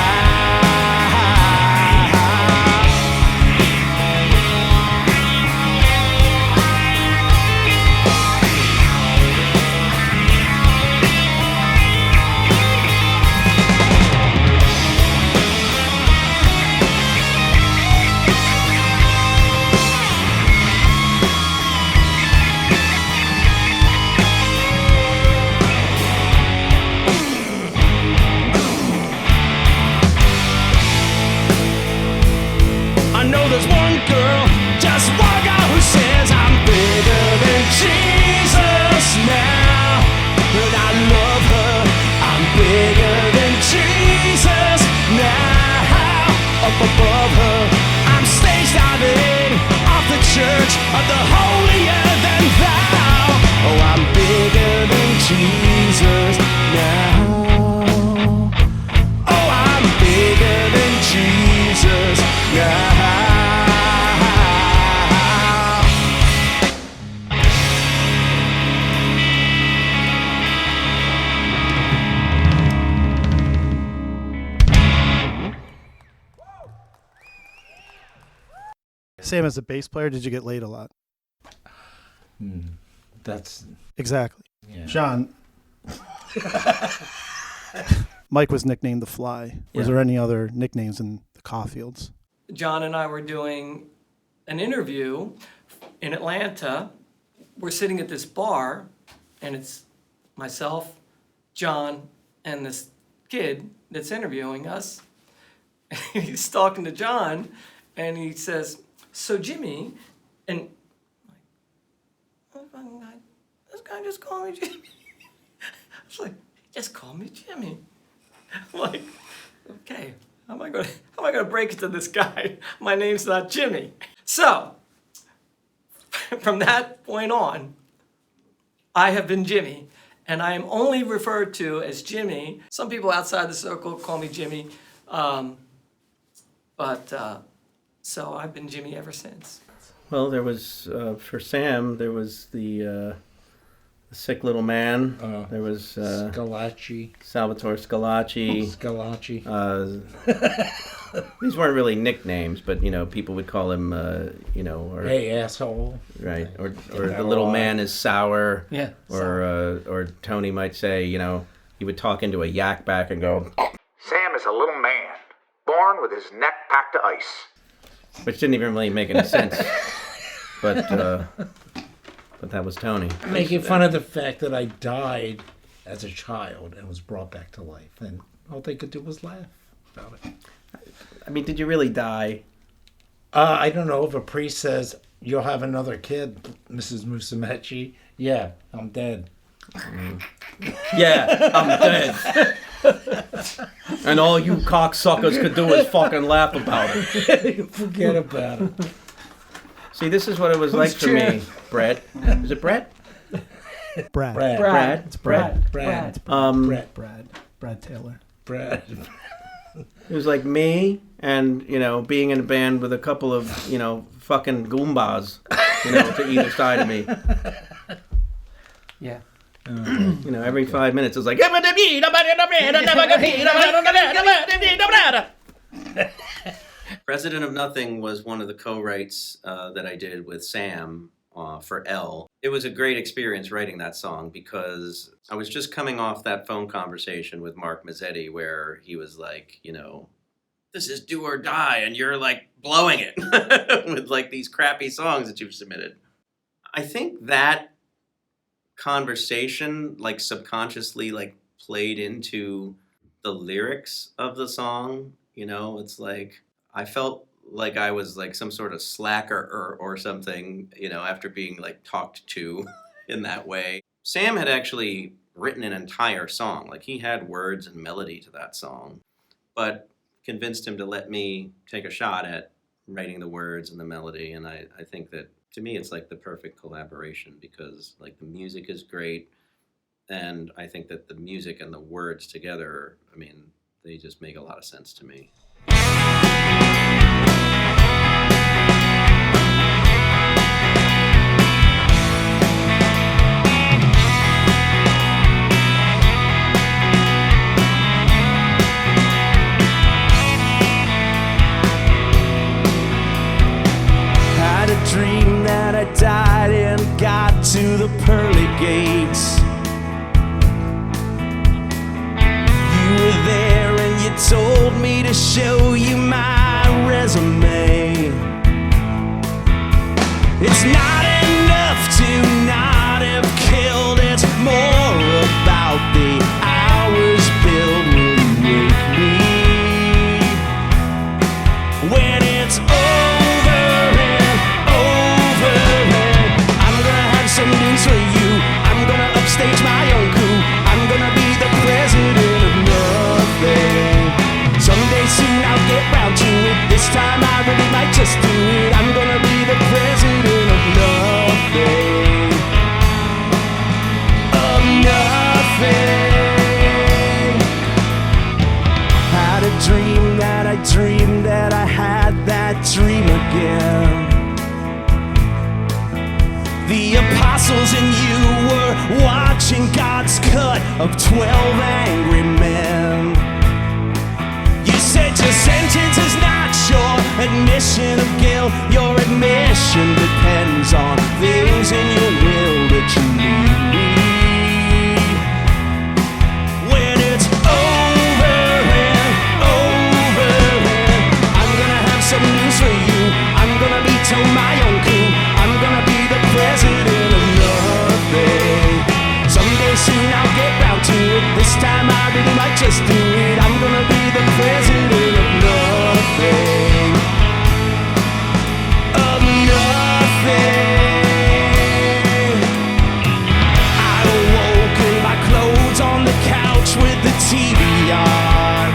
girl, just one girl who says I'm bigger than Jesus now. And I love her, I'm bigger than Jesus now. Up above her, I'm stage diving off the church of the holier than thou. Oh, I'm bigger than Jesus now. Oh, I'm bigger than Jesus now. Sam, as a bass player, did you get laid a lot? That's Exactly. yeah. John. Mike was nicknamed The Fly. Was Yeah. there any other nicknames in the Caulfields? John and I were doing an interview in Atlanta. We're sitting at this bar, and it's myself, John, and this kid that's interviewing us. He's talking to John, and he says, "So Jimmy," and I'm like, this guy just called me Jimmy. I was like, just call me Jimmy. I'm like, okay, how am I gonna break it to this guy? My name's not Jimmy. So, from that point on, I have been Jimmy, and I am only referred to as Jimmy. Some people outside the circle call me Jimmy, so I've been Jimmy ever since. Well, there was, for Sam, there was the sick little man. There was Scalacci. Salvatore Scalacci. Scalacci. These weren't really nicknames, but, you know, people would call him, you know, or Hey, asshole. right, or that the a little lot. man is sour. Yeah. Or Tony might say, you know, he would talk into a yak back and go, Sam is a little man, born with his neck packed to ice. which didn't even really make any sense. But that was Tony. Making fun of the fact that I died as a child and was brought back to life. And all they could do was laugh about it. I mean, did you really die? I don't know if a priest says, you'll have another kid, Mrs. Musumeci. Yeah, I'm dead. Yeah, I'm dead. And all you cocksuckers could do is fucking laugh about it. Forget about it. See, this is what it was like for me, Brett. Is it Brett? Brad. Brad. It's Brad. Brad. Brad Taylor. Brad. It was like me and, you know, being in a band with a couple of, you know, fucking Goombas, you know, to either side of me. Yeah. You know, every 5 minutes it was like, President of Nothing was one of the co-writes that I did with Sam for L. It was a great experience writing that song because I was just coming off that phone conversation with Mark Mazzetti where he was like, you know, this is do or die, and you're like blowing it with like these crappy songs that you've submitted. I think that conversation like subconsciously like played into the lyrics of the song. You know, it's like I felt like I was like some sort of slacker or something, you know, after being like talked to in that way. Sam had actually written an entire song. Like he had words and melody to that song, but convinced him to let me take a shot at writing the words and the melody. And I think that to me, it's like the perfect collaboration because like the music is great. And I think that the music and the words together, I mean, they just make a lot of sense to me. Had a dream that I died and got to the pearly gates. You were there and you told me to show you my resume. It's not enough to not have killed, it's more about the hours Bill will wake me when it's over. again. The apostles and you were watching God's cut of 12 angry men. You said your sentence is not your admission of guilt. Your admission depends on things in your will that you need. When it's over and over and I'm gonna have some news for you. I'm gonna be told my own coup. I'm gonna be the president of nothing. Someday soon I'll get round to it. This time I really might just do it. I'm gonna be the president of nothing. Of nothing. I awoke in my clothes on the couch with the TV on.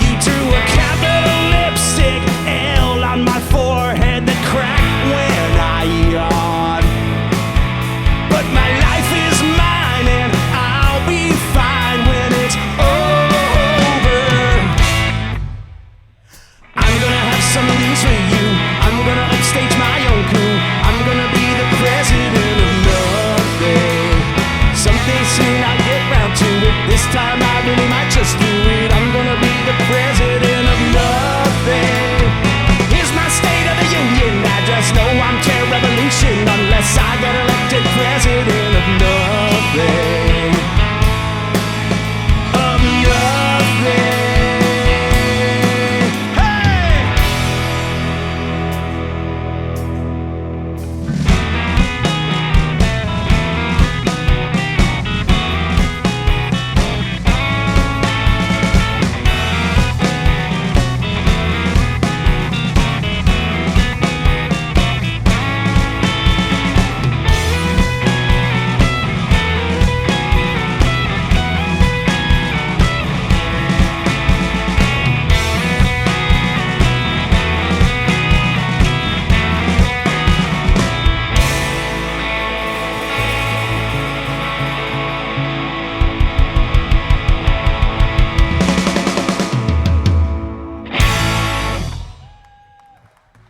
You drew a capital lipstick L on my forehead that cracked when I yawned. But my life is mine and I'll be fine when it's over. I'm gonna have some news for you. I'm gonna upstage my own coup. I'm gonna be the president of nothing. Someday soon I'll get round to it. This time I really might just do it. I'm gonna be the president of nothing. Here's my State of the Union address. No, I'm tear revolution unless I get elected president of nothing. Of nothing. Hey!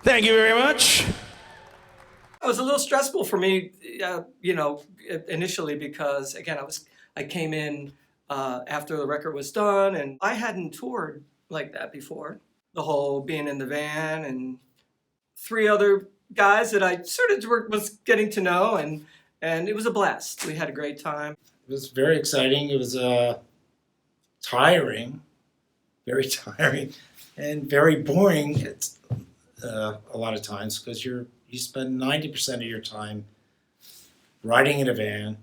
Thank you very much. It was a little stressful for me, initially because again, I came in after the record was done, and I hadn't toured like that before. The whole being in the van and 3 other guys that I sort of was getting to know, and it was a blast. We had a great time. It was very exciting. It was tiring, very tiring, and very boring. It's a lot of times because you spend 90% of your time riding in a van,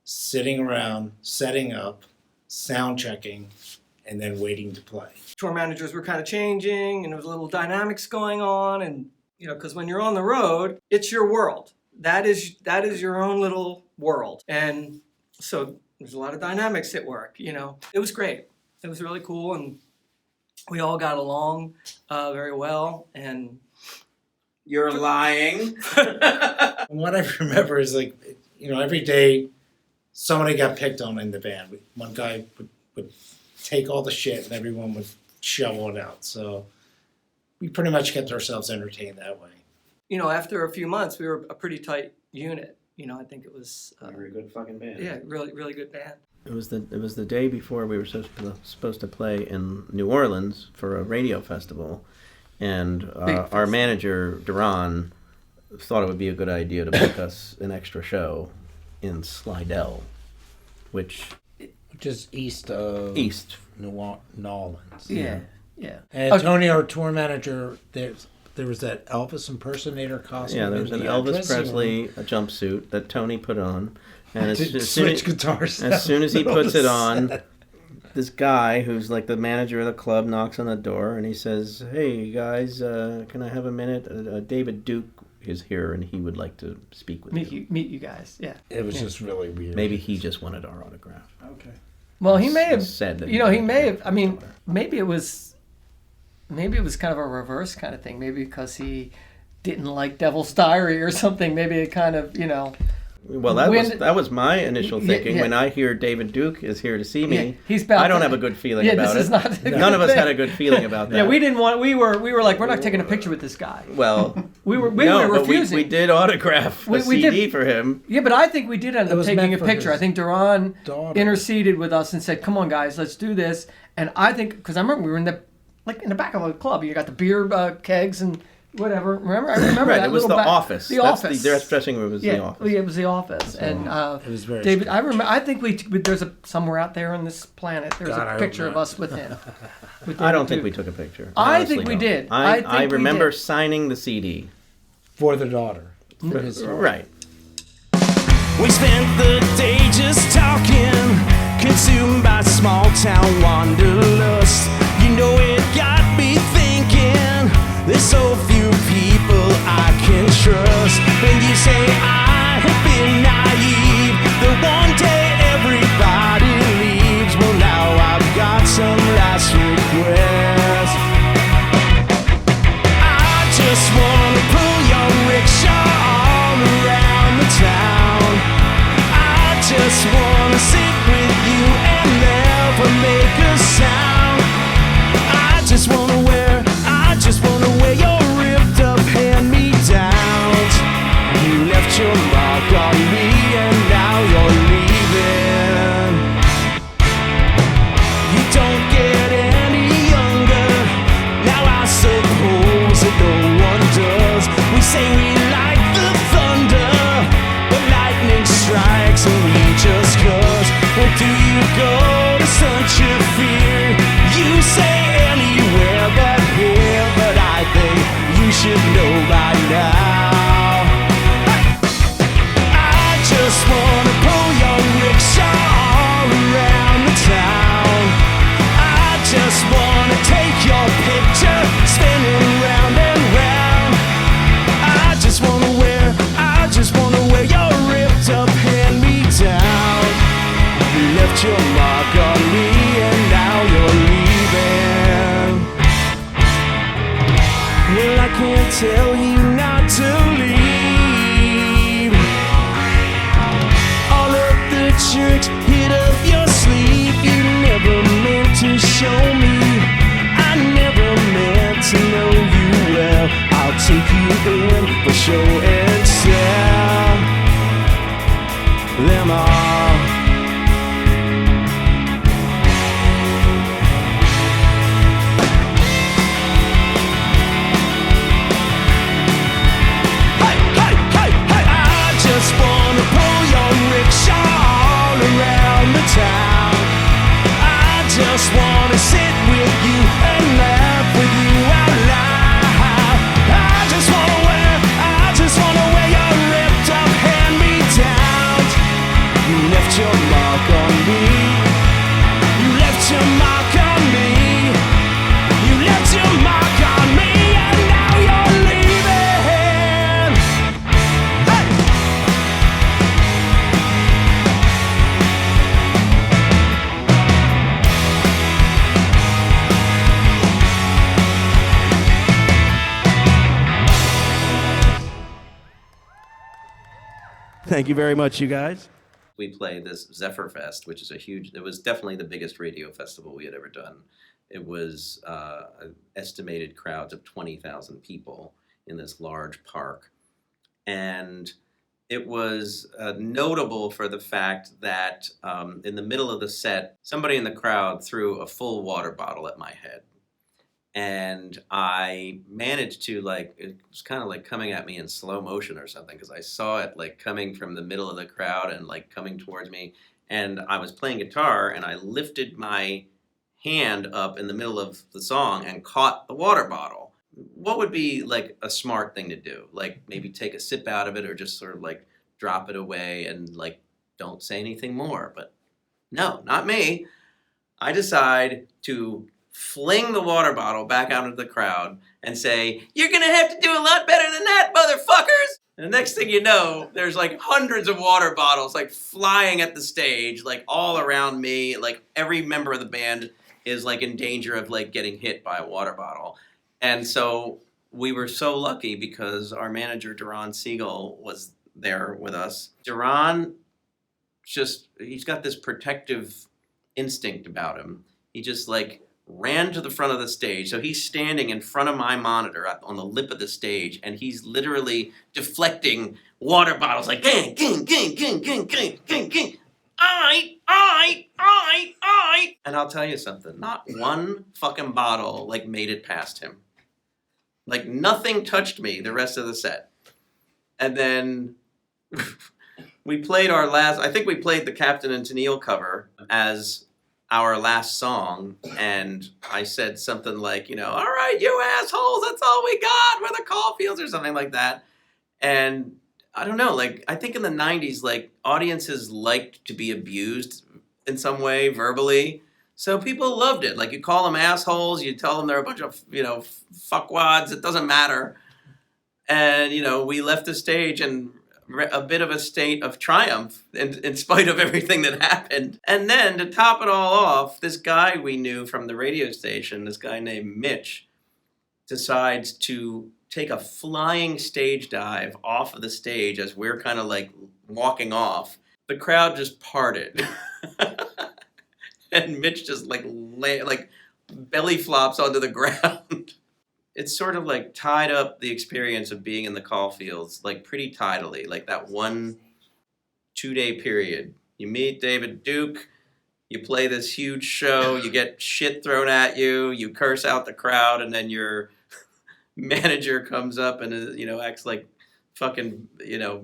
sitting around, setting up, sound checking, and then waiting to play. Tour managers were kind of changing, and there was a little dynamics going on, and because when you're on the road, it's your world. That is your own little world, and so there's a lot of dynamics at work. It was great. It was really cool, and we all got along very well. And You're lying. What I remember is every day somebody got picked on in the band. One guy would take all the shit and everyone would shovel it out. So we pretty much kept ourselves entertained that way. After a few months, we were a pretty tight unit. I think it was. You're a good fucking band. Yeah, really, really good band. It was the day before we were supposed to play in New Orleans for a radio festival, and our manager Duran thought it would be a good idea to book us an extra show in Slidell, which is east New Orleans. Yeah. And Tony, our tour manager, there was that Elvis impersonator costume. Yeah, there was an Elvis Presley a jumpsuit that Tony put on. And as soon as he puts it on, this guy who's like the manager of the club knocks on the door and he says, "Hey guys, can I have a minute? David Duke is here and he would like to speak with you." Meet you guys. Yeah. It was just really weird. Maybe he just wanted our autograph. Okay. He may have said that. He may have. I mean, maybe it was kind of a reverse kind of thing. Maybe because he didn't like Devil's Diary or something. Maybe it kind of Well, that was my initial thinking. When I hear David Duke is here to see me, I don't have a good feeling about it. None of us had a good feeling about that. Yeah, we didn't want. We were like, we're not taking a picture with this guy. Well, we were refusing. We did autograph a CD for him. Yeah, but I think we did end up taking a picture. I think Duran interceded with us and said, "Come on, guys, let's do this." And I think because I remember we were in the back of a club. You got the beer kegs and. Whatever. Remember? I remember right, that. It was the office. The office. The dressing room was the office. Yeah, it was the office. So, and it was very David, I remember. I think there's somewhere out there on this planet. There's a picture of us with him. I don't think we took a picture. I think we did. I remember signing the CD for the daughter. For his daughter. Right. We spent the day just talking, consumed by small town wanderlust. You know, it got me thinking. There's so few people I can trust. When you say I have been naive, the one day everybody leaves. Well, now I've got some last requests. I just wanna pull your rickshaw all around the town. I just wanna sit with you and never make a sound. I just wanna wear your ripped up hand-me-downs. You left your mark on me and now you're leaving. You don't get any younger, now I suppose that no one does. We say we like the thunder, but lightning strikes and we just cuss. Where do you go to such a fear? You say anywhere but here, but I think you should know by now. I just wanna pull your rickshaw all around the town. I just wanna take your picture, spinning round and round. I just wanna wear your ripped up hand-me-down. You left your mark on me and now you're leaving. Well, I can't tell you not to leave. All of the tricks hit up your sleeve. You never meant to show me. I never meant to know you well. I'll take you in for show and tell them all. Just wanna pull your rickshaw all around the town. I just wanna sit with you and laugh with you out loud. I just wanna wear your ripped up hand-me-downs. You left your mark on me. You left your mark on me. You left your mark on me, and now you're leaving. Hey! Thank you very much, you guys. We play this Zephyr Fest, which is it was definitely the biggest radio festival we had ever done. It was estimated crowds of 20,000 people in this large park. And it was notable for the fact that in the middle of the set, somebody in the crowd threw a full water bottle at my head. And I managed to, it was kind of like coming at me in slow motion or something, because I saw it coming from the middle of the crowd and coming towards me. And I was playing guitar and I lifted my hand up in the middle of the song and caught the water bottle. What would be a smart thing to do? Maybe take a sip out of it or just sort of drop it away and don't say anything more. But no, not me. I decide to fling the water bottle back out into the crowd and say, "You're gonna have to do a lot better than that, motherfuckers!" And the next thing you know, there's hundreds of water bottles flying at the stage, all around me. Every member of the band is in danger of getting hit by a water bottle. And so we were so lucky because our manager, Duran Siegel, was there with us. Duran he's got this protective instinct about him. He just like ran to the front of the stage. So he's standing in front of my monitor on the lip of the stage, and he's literally deflecting water bottles like gang, gang, gang, gang, gang, gang, gang, gang. I. And I'll tell you something, not one fucking bottle like made it past him. Like nothing touched me the rest of the set. And then we played I think we played the Captain and Tennille cover as our last song, and I said something like, all right, you assholes, that's all we got, we're the Caulfields, or something like that. And I don't know, like, I think in the 90s, like, audiences liked to be abused in some way, verbally. So people loved it. Like, you call them assholes, you tell them they're a bunch of, fuckwads, it doesn't matter. And, we left the stage and a bit of a state of triumph in spite of everything that happened. And then to top it all off, this guy we knew from the radio station, this guy named Mitch, decides to take a flying stage dive off of the stage as we're kind of like walking off. The crowd just parted. And Mitch just like belly flops onto the ground. It's sort of like tied up the experience of being in the Caulfields, like pretty tidily, like that 1-2 day period. You meet David Duke, you play this huge show, you get shit thrown at you, you curse out the crowd, and then your manager comes up and, acts like fucking,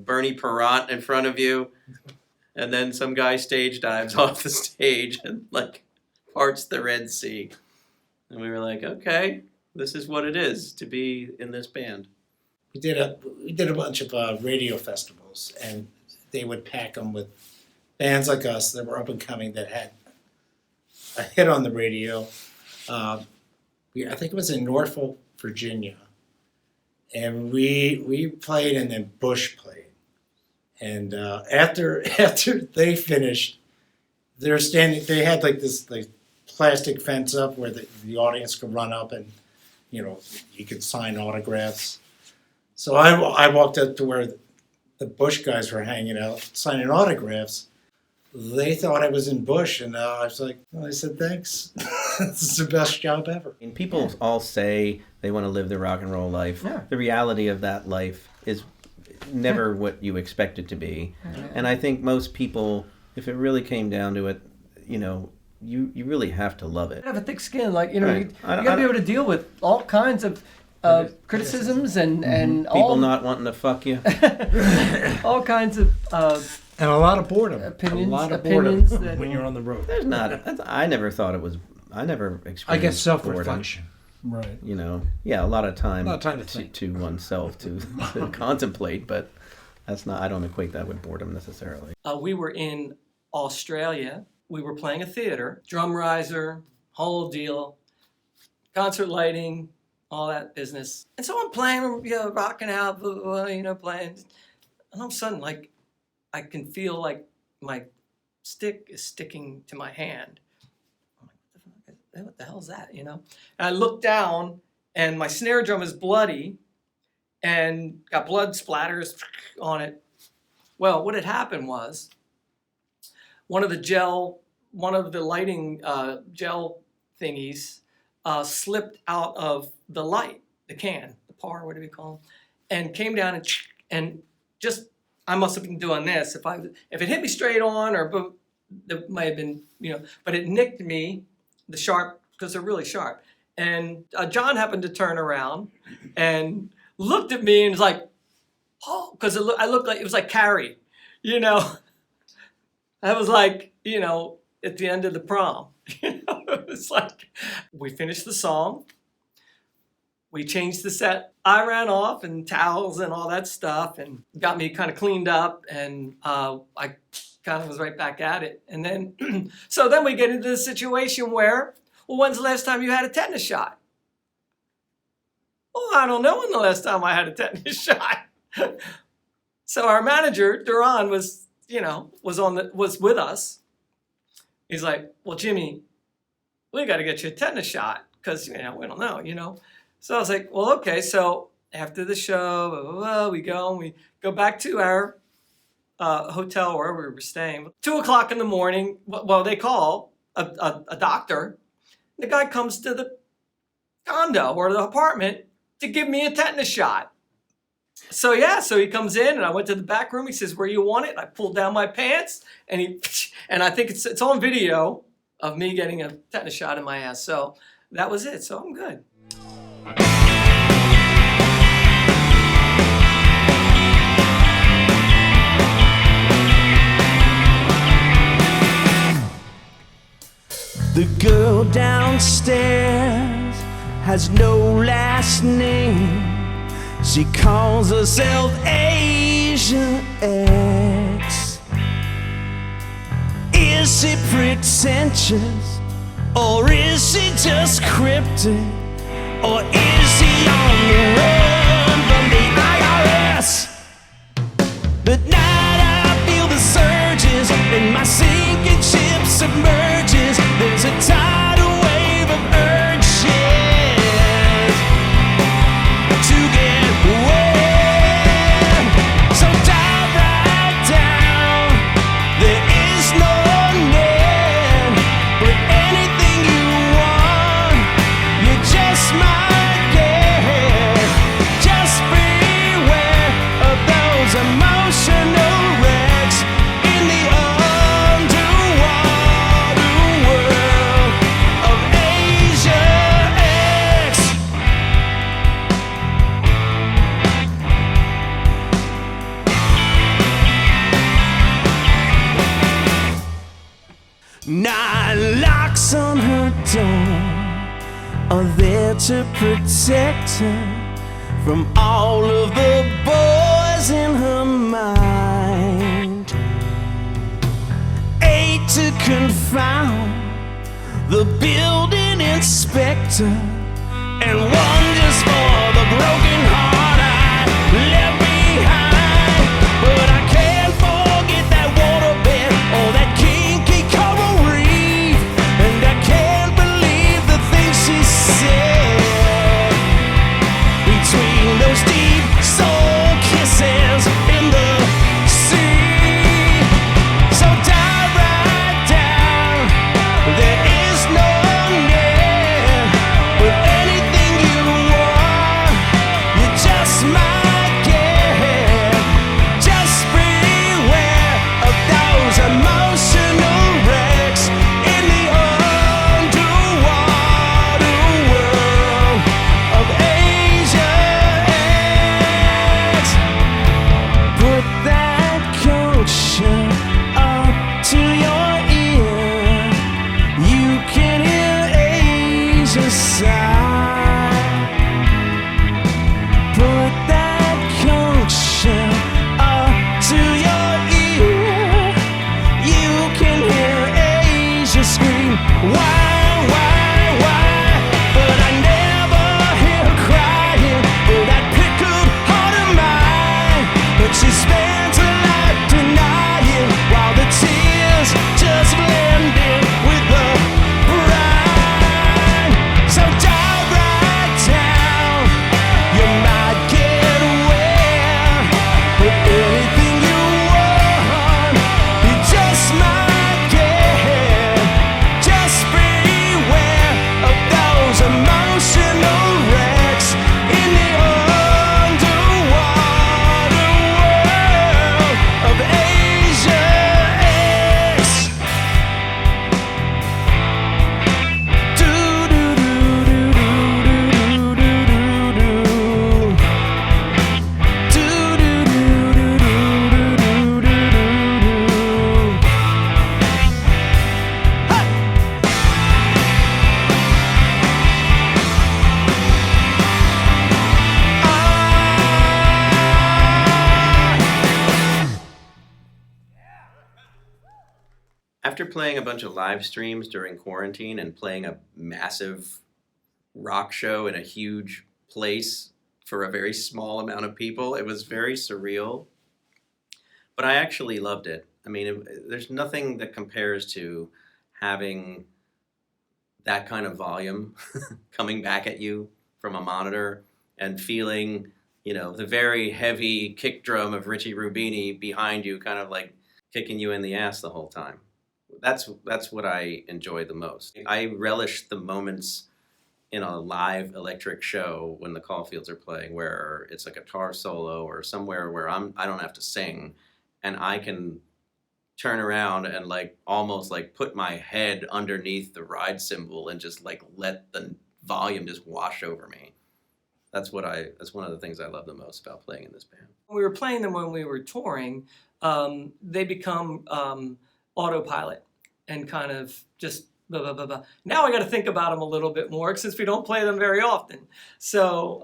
Bernie Perrant in front of you. And then some guy stage dives off the stage and like parts the Red Sea. And we were like, okay, this is what it is to be in this band. We did a bunch of radio festivals, and they would pack them with bands like us that were up and coming that had a hit on the radio. I think it was in Norfolk, Virginia, and we played, and then Bush played. And after they finished, they're standing. They had like this plastic fence up where the audience could run up and you could sign autographs. So I walked up to where the Bush guys were hanging out, signing autographs. They thought I was in Bush, and I said, thanks. This is the best job ever. And people all say they want to live the rock and roll life. Yeah. The reality of that life is never what you expect it to be. Yeah. And I think most people, if it really came down to it, you really have to love it. Have a thick skin, like, Right. you got to be able to deal with all kinds of criticisms and people not wanting to fuck you. all kinds of and a lot of boredom. Opinions that when you're on the road. There's not. I never thought it was. I never experienced. I guess self-reflection. Right. A lot of time. A lot of time to think. To oneself to contemplate, but that's not. I don't equate that with boredom necessarily. We were in Australia. We were playing a theater, drum riser, whole deal, concert lighting, all that business. And so I'm playing, rocking out, playing. And all of a sudden, like, I can feel like my stick is sticking to my hand. I'm like, what the hell is that, And I look down, and my snare drum is bloody and got blood splatters on it. Well, what had happened was one of the lighting gel thingies slipped out of the light, the can, the par, what do we call them, and came down and just, I must have been doing this. If it hit me straight on, or it might have been, but it nicked me, the sharp, because they're really sharp. And John happened to turn around and looked at me and was like, oh, because I looked like, it was like Carrie, I was like, at the end of the prom. It was like, we finished the song, we changed the set, I ran off and towels and all that stuff and got me kind of cleaned up, and I kind of was right back at it. And then, so then we get into the situation where, well, when's the last time you had a tetanus shot? Well, I don't know when the last time I had a tetanus shot. So our manager, Duran, was with us. He's like, well, Jimmy, we got to get you a tetanus shot because, we don't know, So I was like, well, okay. So after the show, we go back to our hotel where we were staying. 2:00 in the morning. Well, they call a doctor. The guy comes to the condo or the apartment to give me a tetanus shot. So he comes in, and I went to the back room. He says, "Where you want it?" I pulled down my pants, and I think it's on video of me getting a tetanus shot in my ass. So that was it. So I'm good. The girl downstairs has no last name. She calls herself Asian X. Is she pretentious? Or is she just cryptic? Or is she on the run from the IRS? At night I feel the surges and my sinking ship submerges. There's a tidal wave of urges to get away. So dive right down. There is no net, but anything you want, you just might get. Just beware of those emotional wrecks in the underwater world of Asia X. Nine locks on her door are there to protect her from all of the boys in her mind. 8 to confound the building inspector, and 1 just for the broken heart I left behind. But I can't forget that waterbed or that kinky coral reef, and I can't believe the things she said between those deep soul kisses in the sea. So dive right down. There is no net, but anything you want, you just might get. Just beware of those emotional wrecks in the underwater world of Asia X. Put that culture up to your ear. You can hear Asia sigh. Put that culture up to your ear. You can hear Asia scream, why? But I never hear her crying for that pickled heart of mine. But she spends her life denying while the tears just blend in with the brine. So dive right down. You might get wet, but anything you want, you just might get. Just beware of those emotional wrecks in the underwater world of Asia X. After playing a bunch of live streams during quarantine and playing a massive rock show in a huge place for a very small amount of people, it was very surreal. But I actually loved it. I mean, there's nothing that compares to having that kind of volume coming back at you from a monitor and feeling you know, the very heavy kick drum of Richie Rubini behind you, kind of like kicking you in the ass the whole time. That's what I enjoy the most. I relish the moments in a live electric show when the Caulfields are playing, where it's a guitar solo or somewhere where I don't have to sing, and I can turn around and like almost like put my head underneath the ride cymbal and just like let the volume just wash over me. That's one of the things I love the most about playing in this band. When we were playing them when we were touring, they become autopilot and kind of just blah, blah, blah, blah. Now I got to think about them a little bit more since we don't play them very often. So,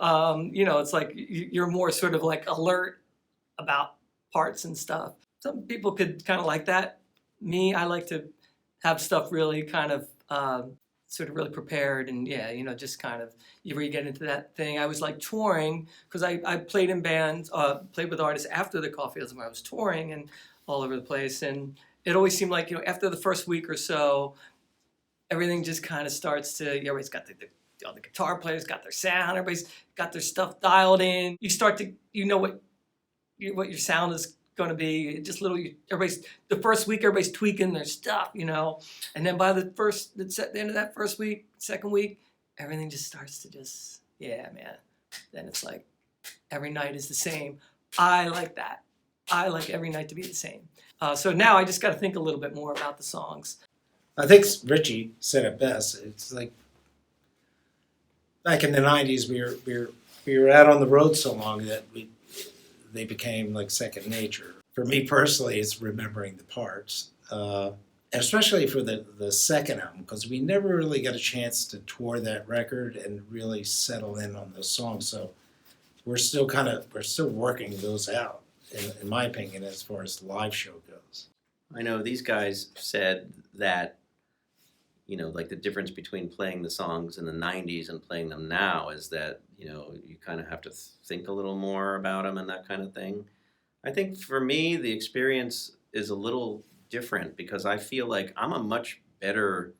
you know, it's like you're more sort of like alert about parts and stuff. Some people could kind of like that. Me, I like to have stuff really kind of sort of really prepared, and yeah, you know, just kind of you really get into that thing. I was like touring because I played in bands, played with artists after the Caulfields when I was touring and all over the place, and it always seemed like, you know, after the first week or so, everything just kind of starts to, everybody's got all the guitar players got their sound, everybody's got their stuff dialed in. You start to, you know what your sound is going to be. Just the first week, everybody's tweaking their stuff, you know, and then by the end of that first week, second week, everything just starts to just, yeah, man. Then it's like every night is the same. I like that. I like every night to be the same. So now I just got to think a little bit more about the songs. I think Richie said it best. It's like back in the '90s, we were out on the road so long that they became like second nature. For me personally, it's remembering the parts, and especially for the second album, because we never really got a chance to tour that record and really settle in on those songs. So we're still working those out, in my opinion, as far as the live show goes. I know these guys said that, you know, like the difference between playing the songs in the 90s and playing them now is that, you know, you kind of have to think a little more about them and that kind of thing. I think for me, the experience is a little different because I feel like I'm a much better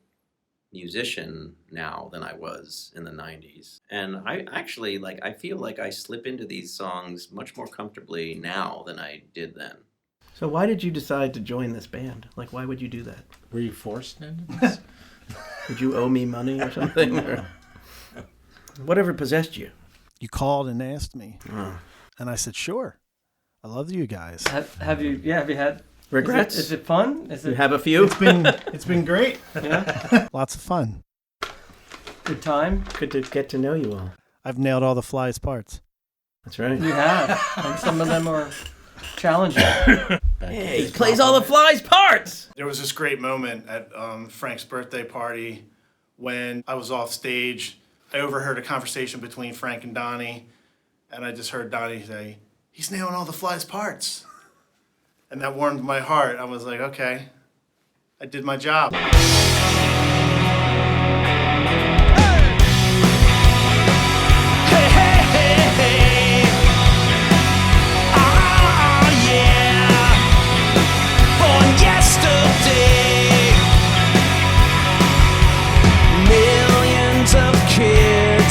musician now than I was in the 90s. And I actually, I feel like I slip into these songs much more comfortably now than I did then. So why did you decide to join this band? Like, why would you do that? Were you forced into this? Did you owe me money or something? Or whatever possessed you? You called and asked me, Oh. and I said, sure. I love you guys. Have you had Regrets? Is it fun? You have a few? It's been great. Yeah. Lots of fun. Good time? Good to get to know you all. I've nailed all the Fly's parts. That's right. You have. And some of them are challenging. Hey, he plays all the Fly's parts! There was this great moment at Frank's birthday party when I was off stage. I overheard a conversation between Frank and Donnie, and I just heard Donnie say, "He's nailing all the Fly's parts." And that warmed my heart. I was like, okay, I did my job.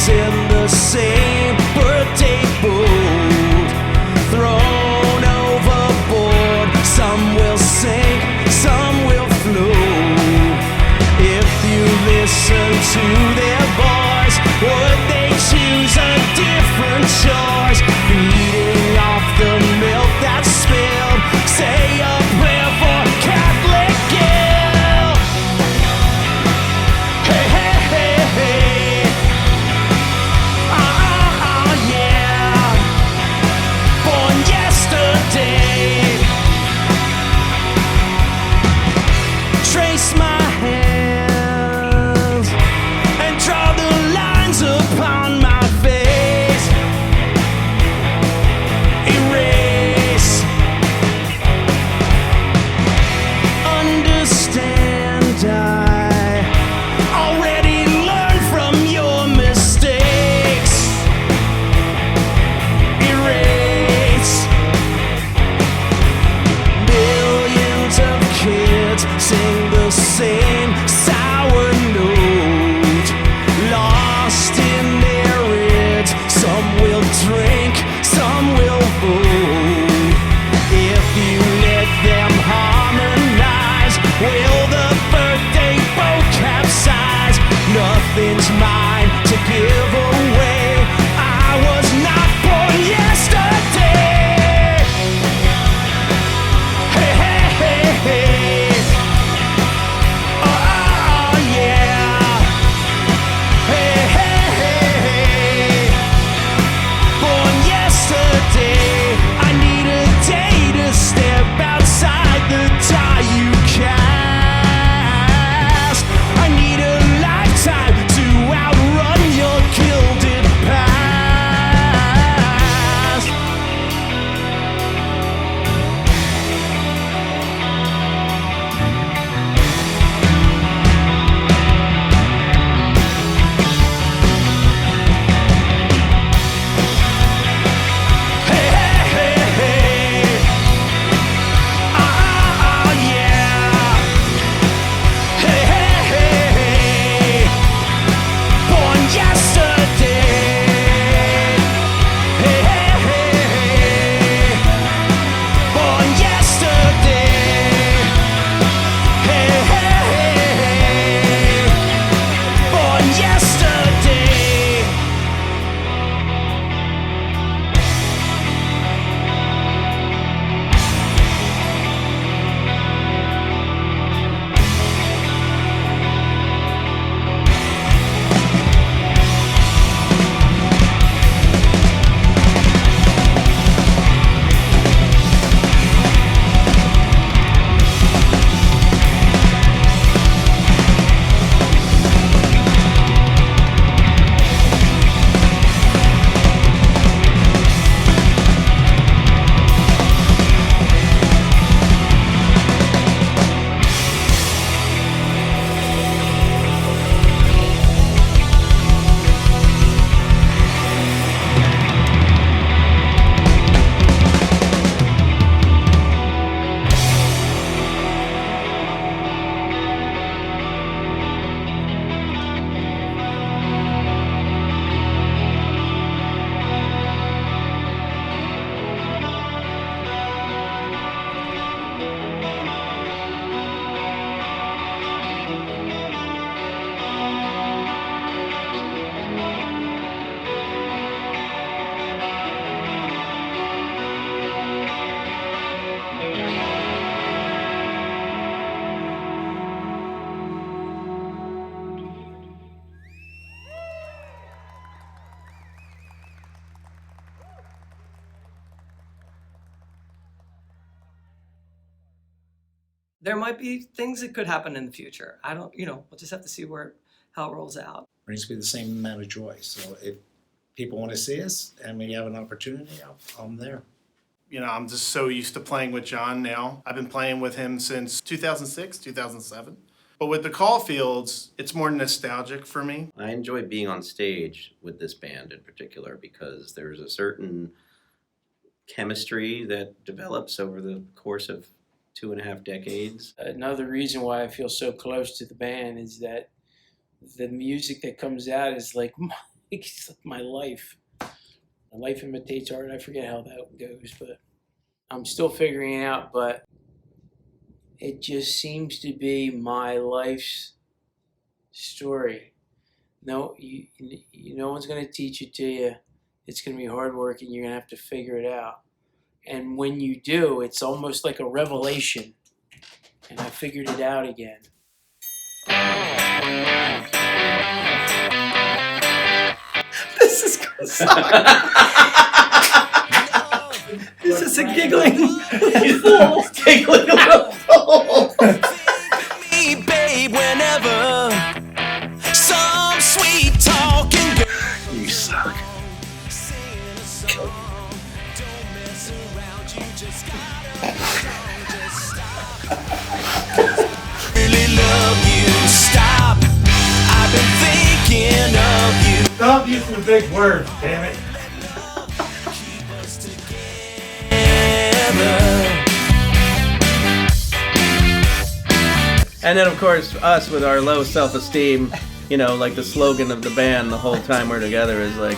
In the same birthday boat, thrown overboard. Some will sink, some will float. fool. If you let them harmonize, will the birthday boat capsize? Nothing's mine to give away. I was not born yesterday. Hey, hey, hey, hey. Oh, yeah. Hey, hey, hey, hey. Born yesterday. I need a day to step outside the die you cast. I need a lifetime to outrun your gilded past. Hey, hey, hey, hey. Oh, yeah. Hey, hey, hey, hey. Born yesterday. Hey, hey, hey, hey. Born yesterday. Hey, hey, hey, hey. Born yesterday. There might be things that could happen in the future. I don't, we'll just have to see how it rolls out. Brings me the same amount of joy. So if people want to see us and we have an opportunity, I'm there. You know, I'm just so used to playing with John now. I've been playing with him since 2006, 2007. But with the Caulfields, it's more nostalgic for me. I enjoy being on stage with this band in particular because there's a certain chemistry that develops over the course of 2.5 decades. Another reason why I feel so close to the band is that the music that comes out is like it's like my life. My life imitates art. I forget how that goes, but I'm still figuring it out. But it just seems to be my life's story. No, no one's going to teach it to you. It's going to be hard work, and you're going to have to figure it out. And when you do, it's almost like a revelation. And I figured it out again. This is gonna suck. This is a giggling fool. Giggling about fool. Me, babe, whenever some sweet talking girl. You suck. Really love you. Stop. I've been thinking of you. Stop using the big words, damn it. And then, of course, us with our low self-esteem, you know, like the slogan of the band the whole time we're together is like,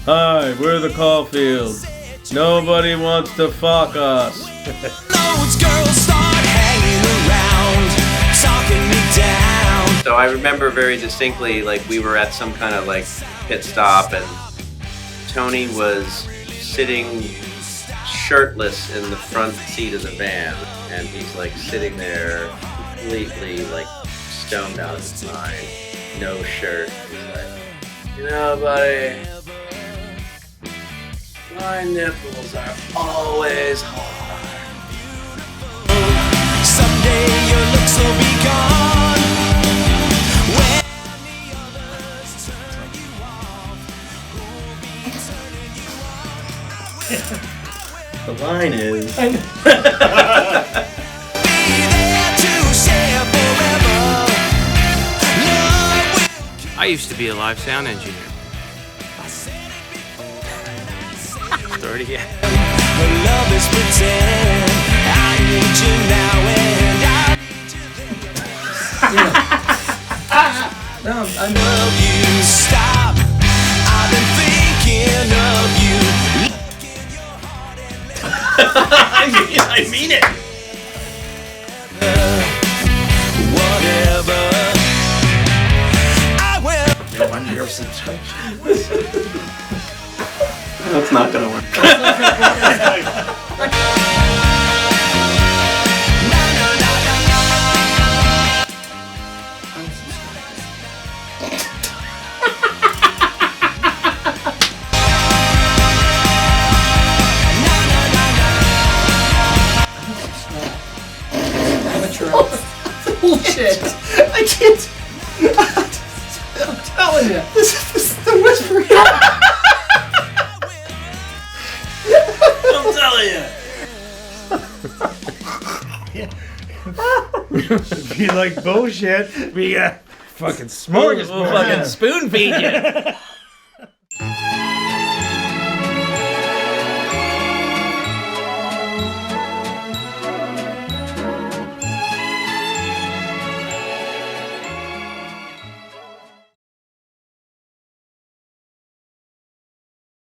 "Hi, we're the Caulfields. Nobody wants to fuck us. Those girls start hanging around, talking me down. So I remember very distinctly, like we were at some kind of like pit stop, and Tony was sitting shirtless in the front seat of the van, and he's like sitting there completely like stoned out of his mind, no shirt. He's like, you know, buddy, my nipples are always hard. Someday your looks will be gone. When the others turn you off, who'll be turning you on? The line is. Be there to share forever. Love will keep. I used to be a live sound engineer. Start again. But love is pretend. I need you now and I No, I'm love you. Stop. I've been thinking of you. I mean it. Whatever. I will. That's not gonna work. bullshit. I can't. I'm telling you. This is the whispering. I'm telling you. If you like bullshit, we got fucking smorgasbord. We'll fucking spoon feed you.